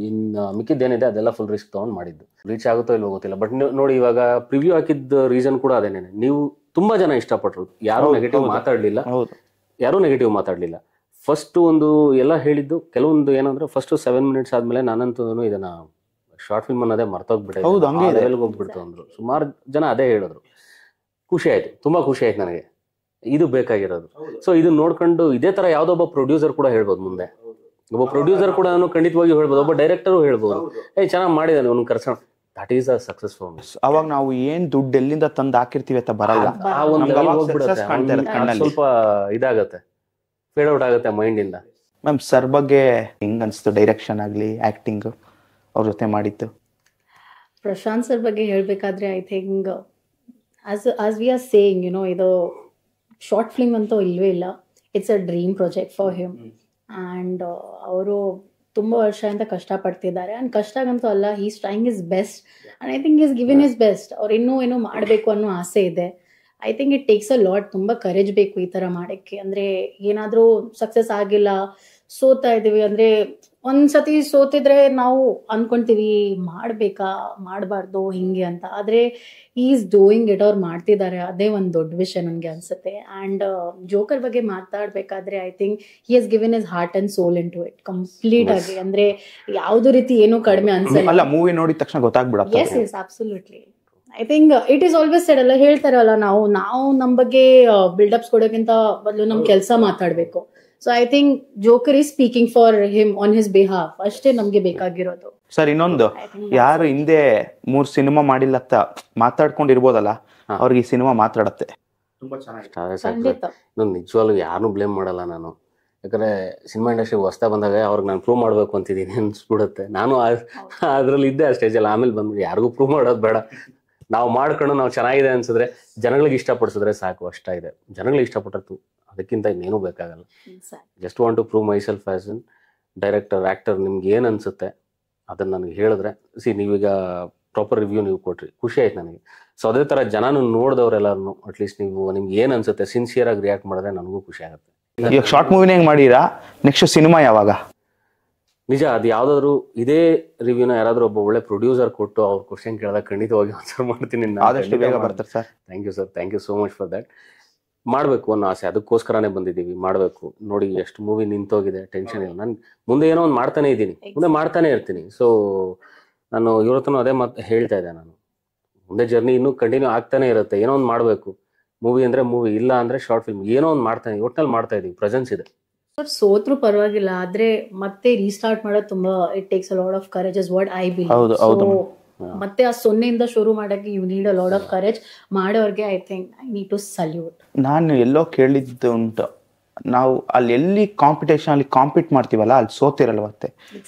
ಇನ್ನು ಮಿಕ್ಕಿದ್ದೇನಿದೆ ಅದೆಲ್ಲ ಫುಲ್ ರಿಸ್ಕ್ ತೊಗೊಂಡು ಮಾಡಿದ್ದು. ರೀಚ್ ಆಗುತ್ತೋ ಇಲ್ವೋ ಗೊತ್ತಿಲ್ಲ, ಬಟ್ ನೋಡಿ ಇವಾಗ ಪ್ರಿವ್ಯೂ ಹಾಕಿದ್ದ ರೀಸನ್ ಕೂಡ ಅದೇನೆ. ನೀವು ತುಂಬ ಜನ ಇಷ್ಟಪಟ್ಟರು, ಯಾರೂ ನೆಗೆಟಿವ್ ಮಾತಾಡಲಿಲ್ಲ. ಫಸ್ಟ್ ಒಂದು ಎಲ್ಲ ಹೇಳಿದ್ದು ಕೆಲವೊಂದು ಏನಂದ್ರೆ ಫಸ್ಟ್ 7 ಮಿನಿಟ್ಸ್ ಆದ್ಮೇಲೆ ನಾನಂತೂ ಇದನ್ನ ಶಾರ್ಟ್ ಫಿಲ್ಮ್ ಅನ್ನೋದೇ ಮರ್ತೋಗ್ಬಿಟ್ಟೆ, ಹೋಗ್ಬಿಡ್ತು ಅಂದ್ರು. ಸುಮಾರು ಜನ ಅದೇ ಹೇಳಿದ್ರು. ಖುಷಿ ಆಯ್ತು, ತುಂಬಾ ಖುಷಿ ಆಯ್ತು ನನಗೆ. ಇದು ಬೇಕಾಗಿರೋದು. ಸೊ ಇದನ್ನ ನೋಡ್ಕೊಂಡು ಇದೇ ತರ ಯಾವ್ದೋ ಒಬ್ಬ ಪ್ರೊಡ್ಯೂಸರ್ ಕೂಡ ಹೇಳ್ಬೋದು, ಮುಂದೆ ಒಬ್ಬ ಪ್ರೊಡ್ಯೂಸರ್ ಕೂಡ ಖಂಡಿತವಾಗಿ ಹೇಳ್ಬೋದು, ಒಬ್ಬ ಡೈರೆಕ್ಟರ್ ಹೇಳ್ಬೋದು, ಚೆನ್ನಾಗಿ ಮಾಡಿದಾನೆ ಅವ್ನು ಕರ್ಸೋಣ. That is a success for me. ಅವಾಗ ನಾವು ಏನ್ ದುಡ್ಡು ಎಲ್ಲಿಂದ ತಂದು ಹಾಕಿರ್ತೀವಿ ಅಂತ ಬರಲ್ಲ, ಸ್ವಲ್ಪ ಇದಾಗತ್ತೆ, ಫೇಡ್ ಔಟ್ ಆಗುತ್ತೆ ಮೈಂಡ್ ಇಂದ. ಮ್ಯಾಮ್ ಸರ್ ಬಗ್ಗೆ ಹೆಂಗ್ ಅನ್ಸ್ತು? ಡೈರೆಕ್ಷನ್ ಆಗ್ಲಿ ಆಕ್ಟಿಂಗ್ ಅವ್ರ ಜೊತೆ ಮಾಡಿತ್ತು. ಪ್ರಶಾಂತ್ ಸರ್ ಬಗ್ಗೆ ಹೇಳ್ಬೇಕಾದ್ರೆ I think as we are saying ಇದು ಶಾರ್ಟ್ ಫಿಲ್ಮ್ ಅಂತೂ ಇಲ್ವೇ ಇಲ್ಲ. It's a dream project for him. And ಅವರು ತುಂಬ ವರ್ಷದಿಂದ ಕಷ್ಟಪಡ್ತಿದ್ದಾರೆ. ಆ್ಯಂಡ್ ಕಷ್ಟಾಗಂತೂ ಅಲ್ಲ, is trying is best and I think is giving is best. ಅವ್ರು ಇನ್ನೂ ಏನೋ ಮಾಡಬೇಕು ಅನ್ನೋ ಆಸೆ ಇದೆ. I think it takes a lot, ತುಂಬ ಕರೇಜ್ ಬೇಕು ಈ ಥರ ಮಾಡೋಕ್ಕೆ. ಅಂದರೆ ಏನಾದರೂ ಸಕ್ಸಸ್ ಆಗಿಲ್ಲ, ಸೋತಾ ಇದ್ದೀವಿ ಅಂದರೆ, ಒಂದ್ಸತಿ ಸೋತಿದ್ರೆ ನಾವು ಅನ್ಕೊಂತೀವಿ ಮಾಡಬೇಕಾ ಮಾಡಬಾರ್ದು ಹಿಂಗೆ ಅಂತ. ಆದರೆ ಈಸ್ ಡೂಯಿಂಗ್ ಇಟ್, ಅವ್ರು ಮಾಡ್ತಿದ್ದಾರೆ, ಅದೇ ಒಂದು ದೊಡ್ಡ ವಿಷಯ ನನಗೆ ಅನ್ಸುತ್ತೆ. ಆ್ಯಂಡ್ ಜೋಕರ್ ಬಗ್ಗೆ ಮಾತಾಡಬೇಕಾದ್ರೆ I think he has given his heart and soul into it complete ಆಗಿ. ಅಂದರೆ ಯಾವುದೇ ರೀತಿ ಏನೂ ಕಡಿಮೆ ಅನ್ಸಲ್ಲ. ಅಲ್ಲ, ಮೂವಿ ನೋಡಿದ ತಕ್ಷಣ ಗೊತ್ತಾಗ್ಬಿಡುತ್ತೆ. Yes yes absolutely. I think it is always said ಅಲ್ಲ, ಹೇಳ್ತಾರಲ್ಲ, ನಾವು ನಮ್ಮ ಬಗ್ಗೆ ಬಿಲ್ಡಪ್ಸ್ ಕೊಡೋಕ್ಕಿಂತ ಬದಲು ನಮ್ಮ ಕೆಲಸ ಮಾತಾಡಬೇಕು. So I think joker is speaking for him on his behalf, ಅಷ್ಟೇ ನಮ್ಗೆ ಬೇಕಾಗಿರೋದು. ಸರ್ ಇನ್ನೊಂದು, ಯಾರು ಹಿಂದೆ 3 ಸಿನಿಮಾ ಮಾಡಿಲ್ಲ ಅಂತ ಮಾತಾಡ್ಕೊಂಡಿರ್ಬೋದಲ್ಲ, ಅವ್ರಿಗೆ ಈ ಸಿನಿಮಾ ಮಾತಾಡತ್ತೆ. ತುಂಬಾ ಖಂಡಿತ. ನಿಜವಾಗ್ಲೂ ಯಾರನ್ನೂ ಬ್ಲೇಮ್ ಮಾಡಲ್ಲ ನಾನು. ಯಾಕಂದ್ರೆ ಸಿನಿಮಾ ಇಂಡಸ್ಟ್ರಿ ಹೊಸ್ತಾ ಬಂದಾಗ ಅವ್ರಿಗೆ ನಾನು ಪ್ರೂವ್ ಮಾಡ್ಬೇಕು ಅಂತಿದ್ದೀನಿ ಅನ್ಸ್ಬಿಡುತ್ತೆ. ನಾನು ಅದ್ರಲ್ಲಿ ಇದ್ದೆ ಆ ಸ್ಟೇಜಲ್ಲಿ. ಆಮೇಲೆ ಬಂದ್ಬಿಟ್ಟು ಯಾರಿಗೂ ಪ್ರೂವ್ ಮಾಡೋದು ಬೇಡ, ನಾವು ಮಾಡ್ಕೊಂಡು ನಾವು ಚೆನ್ನಾಗಿದೆ ಅನ್ಸಿದ್ರೆ ಜನಗಳಿಗೆ ಇಷ್ಟಪಡಿಸಿದ್ರೆ ಸಾಕು, ಅಷ್ಟಾಗಿದೆ. ಜನಗಳಿಗೆ ಇಷ್ಟಪಟ್ಟರು, ಅದಕ್ಕಿಂತ ಇನ್ನೇನು ಬೇಕಾಗಲ್ಲ. Just want to prove myself as an director, actor. ನಿಮ್ಗೆ ಏನು ಅನ್ಸುತ್ತೆ ಅದನ್ನು ನನಗೆ ಹೇಳಿದ್ರೆ, ನೀವೀಗ ಪ್ರಾಪರ್ ರಿವ್ಯೂ ನೀವು ಕೊಟ್ರಿ, ಖುಷಿ ಆಯ್ತು ನನಗೆ. ಸೊ ಅದೇ ಥರ ಜನನು ನೋಡಿದವ್ರೆಲ್ಲರೂ ಅಟ್ಲೀಸ್ಟ್ ನಿಮ್ಗೆ ಏನು ಅನ್ಸುತ್ತೆ ಸಿನ್ಸಿಯರ್ ಆಗಿ ರಿಯಾಕ್ಟ್ ಮಾಡಿದ್ರೆ ನನಗೂ ಖುಷಿ ಆಗುತ್ತೆ. ಈಗ ಶಾರ್ಟ್ ಮೂವಿನ ಹೆಂಗೆ ಮಾಡಿರಾ, ನೆಕ್ಸ್ಟ್ ಸಿನಿಮಾ ಯಾವಾಗ? ನಿಜ, ಅದು ಯಾವುದಾದ್ರು ಇದೇ ರಿವ್ಯೂನ ಯಾರಾದರೂ ಒಬ್ಬ ಒಳ್ಳೆ ಪ್ರೊಡ್ಯೂಸರ್ ಕೊಟ್ಟು ಅವ್ರ ಕ್ವಶನ್ ಕೇಳಿದಾಗ ಖಂಡಿತವಾಗಿ ಆನ್ಸರ್ ಮಾಡ್ತೀನಿ. ಆದಷ್ಟು ಬೇಗ ಬರ್ತಾರೆ sir. Thank you sir, thank you so much for that. ಮಾಡಬೇಕು ಅನ್ನೋ ಆಸೆ, ಅದಕ್ಕೋಸ್ಕರನೇ ಬಂದಿದ್ದೀವಿ. ಮಾಡಬೇಕು. ನೋಡಿ ಎಷ್ಟು ಮೂವಿ ನಿಂತೋಗಿದೆ, ಟೆನ್ಷನ್ ಇಲ್ಲ. ನಾನು ಮುಂದೆ ಏನೋ ಒಂದು ಮಾಡ್ತಾನೆ ಇದ್ದೀನಿ, ಮುಂದೆ ಮಾಡ್ತಾನೆ ಇರ್ತೀನಿ. ಸೊ ನಾನು ಇವತ್ತೂ ಅದೇ ಮಾತು ಹೇಳ್ತಾ ಇದ್ದೆ, ನಾನು ಮುಂದೆ ಜರ್ನಿ ಇನ್ನೂ ಕಂಟಿನ್ಯೂ ಆಗ್ತಾನೆ ಇರುತ್ತೆ. ಏನೋ ಒಂದು ಮಾಡಬೇಕು. ಮೂವಿ ಅಂದರೆ ಮೂವಿ, ಇಲ್ಲ ಅಂದರೆ ಶಾರ್ಟ್ ಫಿಲ್ಮ್, ಏನೋ ಒಂದು ಮಾಡ್ತಾನೆ, ಒಟ್ಟಿನಲ್ಲಿ ಮಾಡ್ತಾ ಇದ್ದೀವಿ, ಪ್ರೆಸೆನ್ಸ್ ಇದೆ. ಸೋತ್ರು ಪರವಾಗಿಲ್ಲ, ಆದ್ರೆ ಮತ್ತೆ ರೀಸ್ಟಾರ್ಟ್ ಮಾಡೋದು ತುಂಬಾ it takes a lot of courage is what I believe. So ಮತ್ತೆ ಆ 0 ಶುರು ಮಾಡಕ್ಕೆ you need a lot of courage. ಮಾಡೋರ್ಗೆ I think I need to salute. ನಾನು ಎಲ್ಲೋ ಕೇಳಿದ್ದು ಉಂಟು, ನಾವು ಅಲ್ಲಿ ಎಲ್ಲಿ ಕಾಂಪಿಟೇಷನ್ ಅಲ್ಲಿ ಕಾಂಪೀಟ್ ಮಾಡ್ತೀವಲ್ಲ ಅಲ್ಲಿ ಸೋತಿರಲ್ವತ್ತೆ.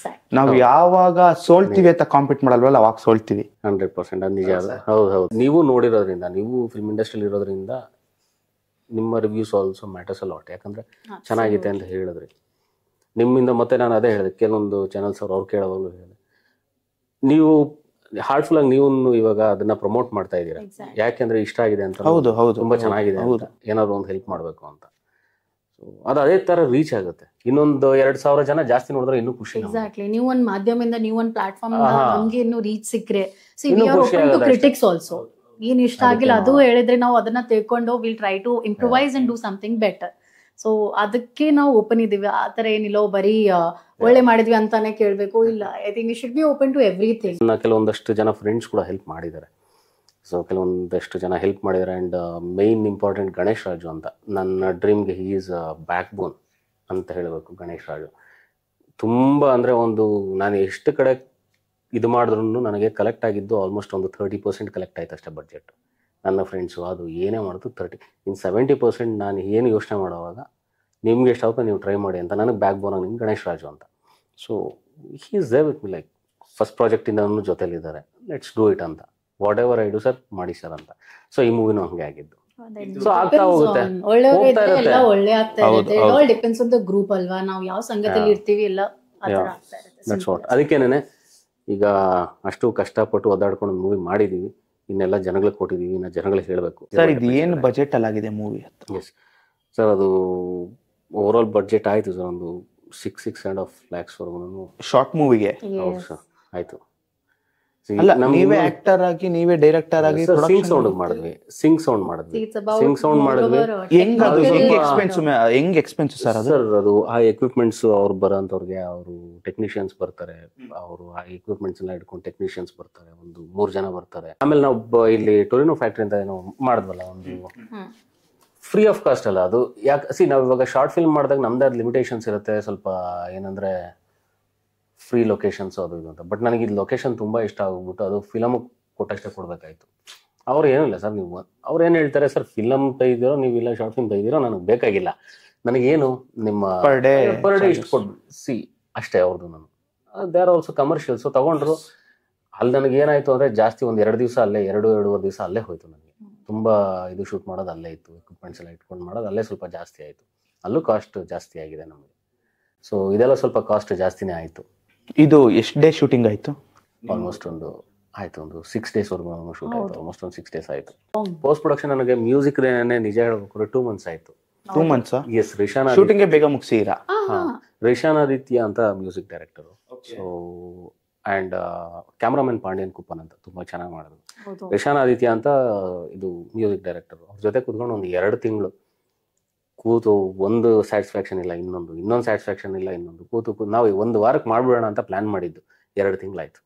ನಾವು ಯಾವಾಗ ಸೋಲ್ತೀವಿ ಅಂತ ಕಾಂಪೀಟ್ ಮಾಡಲ್ವಲ್ಲ ಅವಾಗ ಸೋಲ್ತೀವಿ. 100% ಅದು ನಿಜ. ಹೌದು. ನೀವು ನೋಡಿರೋದ್ರಿಂದ, ನೀವು ಫಿಲ್ಮ್ ಇಂಡಸ್ಟ್ರಿಯಲ್ಲಿ ಇರೋದ್ರಿಂದ ನಿಮ್ಮ reviews also matters a lot. ಯಾಕಂದ್ರೆ ಚೆನ್ನಾಗಿದೆ ಅಂತ ಹೇಳಿದ್ರಿ ನಿಮ್ಮಿಂದ. ಮತ್ತೆ ನಾನು ಅದೇ ಹೇಳಿದೆ, ಕೆಲವೊಂದು ಚಾನಲ್ಸ್ ಅವ್ರು ಕೇಳೋವಾಗಲೂ ಹೇಳಿದೆ, ನೀವು ಹಾರ್ಟ್ಫುಲ್ ಆಗಿ ನೀವು ಇವಾಗ ಅದನ್ನ ಪ್ರಮೋಟ್ ಮಾಡ್ತಾ ಇದ್ದೀರಾ. ಯಾಕೆಂದ್ರೆ ಇಷ್ಟ ಆಗಿದೆ ಅಂತ, ತುಂಬಾ ಚೆನ್ನಾಗಿದೆ ಅಂತ, ಏನಾದ್ರು ಒಂದು ಹೆಲ್ಪ್ ಮಾಡ್ಬೇಕು ಅಂತ. ಅದು ಅದೇ ತರ ರೀಚ್ ಆಗುತ್ತೆ. ಇನ್ನೊಂದು 2,000 ಜನ ಜಾಸ್ತಿ ನೋಡಿದ್ರೆ ಇನ್ನೂ ಖುಷಿ. ಎಕ್ಸಾಕ್ಟ್ಲಿ. ನೀವು ಒಂದು ಮಾಧ್ಯಮದಿಂದ, ನೀವು ಒಂದು ಪ್ಲಾಟ್ಫಾರ್ಮ್ ನಮ್ಗೆ ಇನ್ನೂ ರೀಚ್ ಸಿಕ್ಕರೆ, ಕ್ರಿಟಿಕ್ಸ್ ಆಲ್ಸೋ ಏನ್ ಇಷ್ಟ ಆಗಿಲ್ಲ ಅದು ಹೇಳಿದ್ರೆ ನಾವು ಅದನ್ನ ತಿಳ್ಕೊಂಡು will try to improvise and do something better. So ಅದಕ್ಕೆ ನಾವು ಓಪನ್ ಇದೀವಿ. ಆ ತರ ಏನಿಲ್ಲ ಬರೀ ಒಳ್ಳೆ ಮಾಡಿದ್ವಿ ಅಂತಾನೆ ಕೇಳ್ಬೇಕು, ಇಲ್ಲ. I think we should be open to everything. ಕೆಲವೊಂದಷ್ಟು ಜನ ಫ್ರೆಂಡ್ಸ್ ಕೂಡ ಹೆಲ್ಪ್ ಮಾಡಿದ್ದಾರೆ. ಸೊ ಕೆಲವೊಂದಷ್ಟು ಜನ ಹೆಲ್ಪ್ ಮಾಡಿದ್ದಾರೆ. And main important Ganesh Raju ಅಂತ, ನನ್ನ ಡ್ರೀಮ್ಗೆ ಹಿ ಈಸ್ ಬ್ಯಾಕ್ ಬೋನ್ ಅಂತ ಹೇಳಬೇಕು. ಗಣೇಶ್ ರಾಜು ತುಂಬ ಅಂದರೆ ನಾನು ಎಷ್ಟು ಕಡೆ ಇದು ಮಾಡಿದ್ರು ನನಗೆ ಕಲೆಕ್ಟ್ ಆಗಿದ್ದು ಆಲ್ಮೋಸ್ಟ್ ಒಂದು 30% ಕಲೆಕ್ಟ್ ಆಯ್ತು ಅಷ್ಟೇ ಬಡ್ಜೆಟ್. ನನ್ನ ಫ್ರೆಂಡ್ಸು ಅದು ಏನೇ ಮಾಡೋದು 30, ಇನ್ನು 70% ನಾನು ಏನು ಯೋಚನೆ ಮಾಡೋವಾಗ ನಿಮ್ಗೆ ಎಷ್ಟಾಗುತ್ತೋ ನೀವು ಟ್ರೈ ಮಾಡಿ ಅಂತ ನನಗೆ ಬ್ಯಾಕ್ ಬೋನ್ ನಿಮ್ಗೆ ಗಣೇಶ್ ರಾಜು ಅಂತ. So he is there with me, like first ಪ್ರಾಜೆಕ್ಟಿಂದ ಜೊತೆಲಿದ್ದಾರೆ, ಲೆಟ್ಸ್ ಡೂ ಇಟ್ ಅಂತ, whatever I do sir ಮಾಡಿ ಸರ್ ಅಂತ. ಸೊ ಈ ಮೂವಿನೂ ಹಂಗೆ ಆಗಿದ್ದು. ಸೊ ಆಗ್ತಾ ಹೋಗುತ್ತೆ, ಒಳ್ಳೆ ಆಗ್ತಾ ಇರುತ್ತೆ. It all depends on the group ಅಲ್ವಾ, ನಾವು ಯಾವ ಸಂಘದಲ್ಲಿ ಇರ್ತೀವಿ ಎಲ್ಲ ದಟ್ಸ್ ವಾಟ್. ಅದಕ್ಕೇನೆ ಈಗ ಅಷ್ಟು ಕಷ್ಟಪಟ್ಟು ಒದ್ದಾಡ್ಕೊಂಡು ಮೂವಿ ಮಾಡಿದೀವಿ, ಇನ್ನೆಲ್ಲ ಜನಗಳಿಗೆ ಕೊಟ್ಟಿದೀವಿ, ಇನ್ನು ಜನಗಳಿಗೆ ಹೇಳಬೇಕು. ಸರ್ ಇದು ಏನು ಬಜೆಟ್ ಅಲ್ಲಾಗಿದೆ ಮೂವಿ? ಎಸ್ ಸರ್, ಅದು ಓವರ್ ಆಲ್ ಬಡ್ಜೆಟ್ ಆಯಿತು ಸರ್, ಒಂದು 6.5 lakhs ವರೆಗೂ ಶಾರ್ಟ್ ಮೂವಿಗೆ. ಹೌದು ಸರ್, ಆಯಿತು. ನೀವೇ ಆಕ್ಟರ್ ಆಗಿ, ನೀವೇ ಡೈರೆಕ್ಟರ್ ಆಗಿ ಸಿಂಗ್ ಸೌಂಡ್ ಮಾಡಿದ್ವಿ. ಹೆಂಗ್ ಎಕ್ಸ್ಪೆನ್ಸ್ ಸರ್ ಅದು? ಸರ್ ಅದು ಆ ಎಕ್ವಿಪ್ಮೆಂಟ್ಸ್ ಅವ್ರು ಬರೋಂಥವ್ರಿಗೆ ಅವರು ಟೆಕ್ನಿಷಿಯನ್ಸ್ ಬರ್ತಾರೆ, ಅವರು ಆ ಎಕ್ವಿಪ್ಮೆಂಟ್ಸ್ ಎಲ್ಲ ಇಟ್ಕೊಂಡು ಟೆಕ್ನಿಷಿಯನ್ಸ್ ಬರ್ತಾರೆ, ಒಂದು 3 ಜನ ಬರ್ತಾರೆ. ಆಮೇಲೆ ನಾವು ಇಲ್ಲಿ ಟೊರಿನೋ ಫ್ಯಾಕ್ಟ್ರಿ ಅಂತ ಏನೋ ಮಾಡಿದ್ವಲ್ಲ, ಒಂದು ಫ್ರೀ ಆಫ್ ಕಾಸ್ಟ್ ಅಲ್ಲ ಅದು. ಯಾಕೆ ನಾವು ಇವಾಗ ಶಾರ್ಟ್ ಫಿಲ್ಮ್ ಮಾಡಿದಾಗ ನಮ್ದೇ ಲಿಮಿಟೇಷನ್ಸ್ ಇರುತ್ತೆ ಸ್ವಲ್ಪ, ಏನಂದ್ರೆ ಫ್ರೀ ಲೊಕೇಶನ್ಸ್ ಅದು ಇದು ಅಂತ. ಬಟ್ ನನಗೆ ಇದು ಲೊಕೇಶನ್ ತುಂಬ ಇಷ್ಟ ಆಗ್ಬಿಟ್ಟು ಅದು ಫಿಲಮ್ ಕೊಟ್ಟಷ್ಟೇ ಕೊಡಬೇಕಾಯ್ತು. ಅವ್ರು ಏನಿಲ್ಲ ಸರ್, ನೀವು ಅವ್ರು ಏನು ಹೇಳ್ತಾರೆ ಸರ್, ಫಿಲಮ್ ತೆಗೆದಿರೋ ನೀವು, ಇಲ್ಲ ಶಾರ್ಟ್ ಫಿಲ್ಮ್ ತೆಗೆದಿರೋ, ನನಗೆ ಬೇಕಾಗಿಲ್ಲ, ನನಗೇನು ನಿಮ್ಮ ಪರ್ ಡೇ ಇಷ್ಟು ಕೊಟ್ಟು ಸಿ ಅಷ್ಟೇ ಅವ್ರದ್ದು. ನಾನು they are also commercial. So ತಗೊಂಡ್ರು. ಅಲ್ಲಿ ನನಗೆ ಏನಾಯಿತು ಅಂದರೆ ಜಾಸ್ತಿ ಒಂದು 2 ದಿವಸ ಅಲ್ಲೇ, 2-2.5 ದಿವಸ ಅಲ್ಲೇ ಹೋಯ್ತು ನನಗೆ. ತುಂಬ ಇದು ಶೂಟ್ ಮಾಡೋದು ಅಲ್ಲೇ ಇತ್ತು, ಎಕ್ವಿಪ್ಮೆಂಟ್ಸ್ ಎಲ್ಲ ಇಟ್ಕೊಂಡು ಮಾಡೋದು ಅಲ್ಲೇ ಸ್ವಲ್ಪ ಜಾಸ್ತಿ ಆಯಿತು. ಅಲ್ಲೂ ಕಾಸ್ಟ್ ಜಾಸ್ತಿ ಆಗಿದೆ ನಮಗೆ. ಸೊ ಇದೆಲ್ಲ ಸ್ವಲ್ಪ ಕಾಸ್ಟ್ ಜಾಸ್ತಿನೇ ಆಯಿತು. ಇದು ಎಷ್ಟು ಡೇ ಶೂಟಿಂಗ್ ಆಯಿತು? ಆಲ್ಮೋಸ್ಟ್ ಒಂದು ಆಯ್ತು, ಒಂದು 6 days ವರೆಗೂ ಶೂಟ್ ಆಯ್ತು. ಆಲ್ಮೋಸ್ಟ್ ಒಂದು 6 days ಆಯ್ತು. ಪೋಸ್ಟ್ ಪ್ರೊಡಕ್ಷನ್ ನನಗೆ ಮ್ಯೂಸಿಕ್ ನಿಜ ಹೇಳ್ಬೇಕಾದ್ರೆ 2 months ಆಯ್ತು. 2 months ಎಸ್, ರಿಷಾನ್ ಶೂಟಿಂಗ್ ಬೇಗ ಮುಗಿಸಿರಾ? ರಿಷಾನ್ ಆದಿತ್ಯ ಅಂತ music director. So and cameraman Pandyan Kuppan ಅಂತ ತುಂಬಾ ಚೆನ್ನಾಗಿ ಮಾಡಿದ್ರು. ರಿಷಾನ್ ಆದಿತ್ಯ ಅಂತ ಇದು ಮ್ಯೂಸಿಕ್ ಡೈರೆಕ್ಟರ್. ಅವ್ರ ಜೊತೆ ಕೂತ್ಕೊಂಡು ಒಂದು 2 ತಿಂಗಳು ಕೂತು, ಒಂದು ಸ್ಯಾಟಿಸ್ಫ್ಯಾಕ್ಷನ್ ಇಲ್ಲ ಇನ್ನೊಂದು ಸ್ಯಾಟಿಸ್ಫ್ಯಾಕ್ಷನ್ ಇಲ್ಲ ಇನ್ನೊಂದು ಕೂತು ನಾವು 1 ವಾರಕ್ಕೆ ಮಾಡ್ಬಿಡೋಣ ಅಂತ ಪ್ಲಾನ್ ಮಾಡಿದ್ದು. 2 ತಿಂಗಳಾಯ್ತು.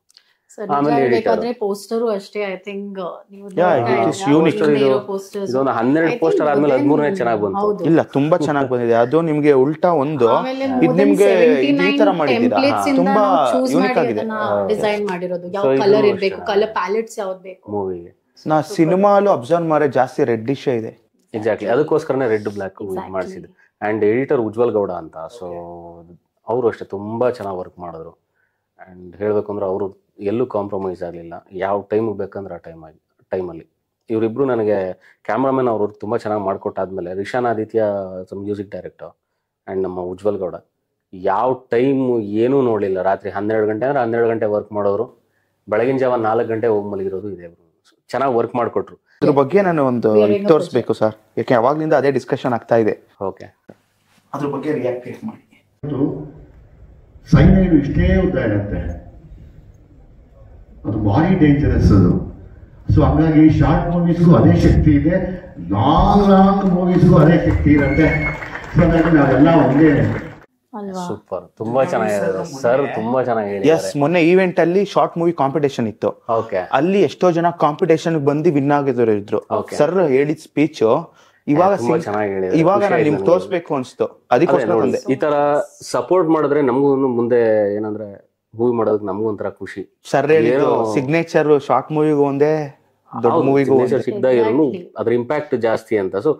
ಆಮೇಲೆ ಪೋಸ್ಟರ್ ಅಷ್ಟೇ. ಐ ಥಿಂಕ್ ಇದೊಂದು 12 ಪೋಸ್ಟರ್ ಆದ್ಮೇಲೆ 13ನೇ ಚೆನ್ನಾಗಿ ಬಂತು. ಇಲ್ಲ, ತುಂಬಾ ಚೆನ್ನಾಗಿ ಬಂದಿದೆ. ಅದು ನಿಮ್ಗೆ ಉಲ್ಟಾ ಒಂದು ಇದು ನಿಮ್ಗೆ ಈ ತರ ಮಾಡಿದ್ದೀರಾ, ತುಂಬಾ ಯೂನಿಕ್ ಆಗಿದೆ. ಡಿಸೈನ್ ಮಾಡಿರೋದು ಯಾವ ಕಲರ್ ಇರಬೇಕು, ಕಲರ್ ಪ್ಯಾಲೆಟ್ಸ್ ಯಾವ್ದು ಬೇಕು ಮೂವಿಗೆ. ನಾ ಸಿನಿಮಾಲು ಅಬ್ಸರ್ವ್ ಮಾಡಿ ಜಾಸ್ತಿ ರೆಡ್ಡಿಶ್ ಇದೆ. ಎಕ್ಸಾಕ್ಟ್ಲಿ, ಅದಕ್ಕೋಸ್ಕರನೇ ರೆಡ್ ಬ್ಲಾಕ್ ಮಾಡಿಸಿದ್ದು. ಅಂಡ್ ಎಡಿಟರ್ ಉಜ್ವಲ್ ಗೌಡ ಅಂತ. ಸೊ ಅವರು ಅಷ್ಟೇ ತುಂಬಾ ಚೆನ್ನಾಗಿ ವರ್ಕ್ ಮಾಡಿದ್ರು. ಅಂಡ್ ಹೇಳ್ಬೇಕು ಅಂದ್ರೆ ಅವರು ಎಲ್ಲೂ ಕಾಂಪ್ರಮೈಸ್ ಆಗಲಿಲ್ಲ. ಯಾವ ಟೈಮಿಗೆ ಬೇಕಂದ್ರೆ ಆ ಟೈಮಲ್ಲಿ ಇವರಿಬ್ರು ನನಗೆ ಕ್ಯಾಮ್ರಾಮನ್ ಅವರು ತುಂಬ ಚೆನ್ನಾಗಿ ಮಾಡಿಕೊಟ್ಟಾದ್ಮೇಲೆ ರಿಷಾನ್ ಆದಿತ್ಯ ಮ್ಯೂಸಿಕ್ ಡೈರೆಕ್ಟರ್ ಆ್ಯಂಡ್ ನಮ್ಮ ಉಜ್ವಲ್ ಗೌಡ ಯಾವ ಟೈಮ್ ಏನೂ ನೋಡಲಿಲ್ಲ. ರಾತ್ರಿ 12 ಗಂಟೆ ಅಂದರೆ 12 ಗಂಟೆ ವರ್ಕ್ ಮಾಡೋರು, ಬೆಳಗಿನ ಜಾವ 4 ಗಂಟೆ ಹೋಗಿ ಮಲಗಿರೋದು ಇದೆ. ಚೆನ್ನಾಗಿ ವರ್ಕ್ ಮಾಡಿಕೊಟ್ರು. ಇದ್ರ ಬಗ್ಗೆ ನಾನು ಒಂದು ತೋರಿಸ್ಬೇಕು ಸರ್, ಯಾಕೆ ಅವಾಗ್ಲಿಂದ ಅದೇ ಡಿಸ್ಕಷನ್ ಆಗ್ತಾ ಇದೆ. ಓಕೆ, ಅದ್ರ ಬಗ್ಗೆ ರಿಯಾಕ್ಟ್ ಮಾಡಿ. ಸೈನೈಡ್ ಇಷ್ಟೇ ಉದ್ದ ಇರುತ್ತೆ, ಅದು ಭಾರಿ ಡೇಂಜರಸ್ ಅದು. ಸೊ ಹಂಗಾಗಿ ಶಾರ್ಟ್ ಮೂವೀಸ್ಗೂ ಅದೇ ಶಕ್ತಿ ಇದೆ, ಲಾಂಗ್ ಮೂವೀಸ್ಗೂ ಅದೇ ಶಕ್ತಿ ಇರುತ್ತೆ. ಸೊ ಹಾಗಾಗಿ ನಾವೆಲ್ಲ ಒಂದೇ. ಸೂಪರ್, ತುಂಬಾ ಚೆನ್ನಾಗಿದೆ ಸರ್, ತುಂಬಾ ಚೆನ್ನಾಗಿ ಹೇಳಿದ್ದಾರೆ. ಎಸ್, ಮೊನ್ನೆ ಈವೆಂಟ್ ಅಲ್ಲಿ ಶಾರ್ಟ್ ಮೂವಿ ಕಾಂಪಿಟೇಷನ್ ಇತ್ತು. ಓಕೆ, ಅಲ್ಲಿ ಎಷ್ಟೋ ಜನ ಕಾಂಪಿಟೇಷನ್ ಬಂದು ವಿನ್ ಆಗಿದ್ರು ಇದ್ರು. ಸರ್ ಹೇಳಿದ ಸ್ಪೀಚ್ ಇವಾಗ ನಾನು ನಿಮ್ಗೆ ತೋರಿಸ್ಬೇಕು ಅನ್ಸ್ತು, ಅದಕ್ಕೋಸ್ಕರ ಬಂದೆ. ಈ ತರ ಸಪೋರ್ಟ್ ಮಾಡಿದ್ರೆ ನಮಗೂ ಮುಂದೆ ಏನಂದ್ರೆ ಮೂವಿ ಮಾಡೋದಕ್ಕೆ ನಮಗೂ ಒಂಥರ ಖುಷಿ. ಸರ್ ಹೇಳಿದ್ರು ಸಿಗ್ನೇಚರ್ ಶಾರ್ಟ್ ಮೂವಿಗೂ ಒಂದೇ, ದೊಡ್ಡ ಮೂವಿಗೂ ಸಿಗ್ದ ಇರೋನು ಅದ್ರ ಇಂಪ್ಯಾಕ್ಟ್ ಜಾಸ್ತಿ ಅಂತ. ಸೊ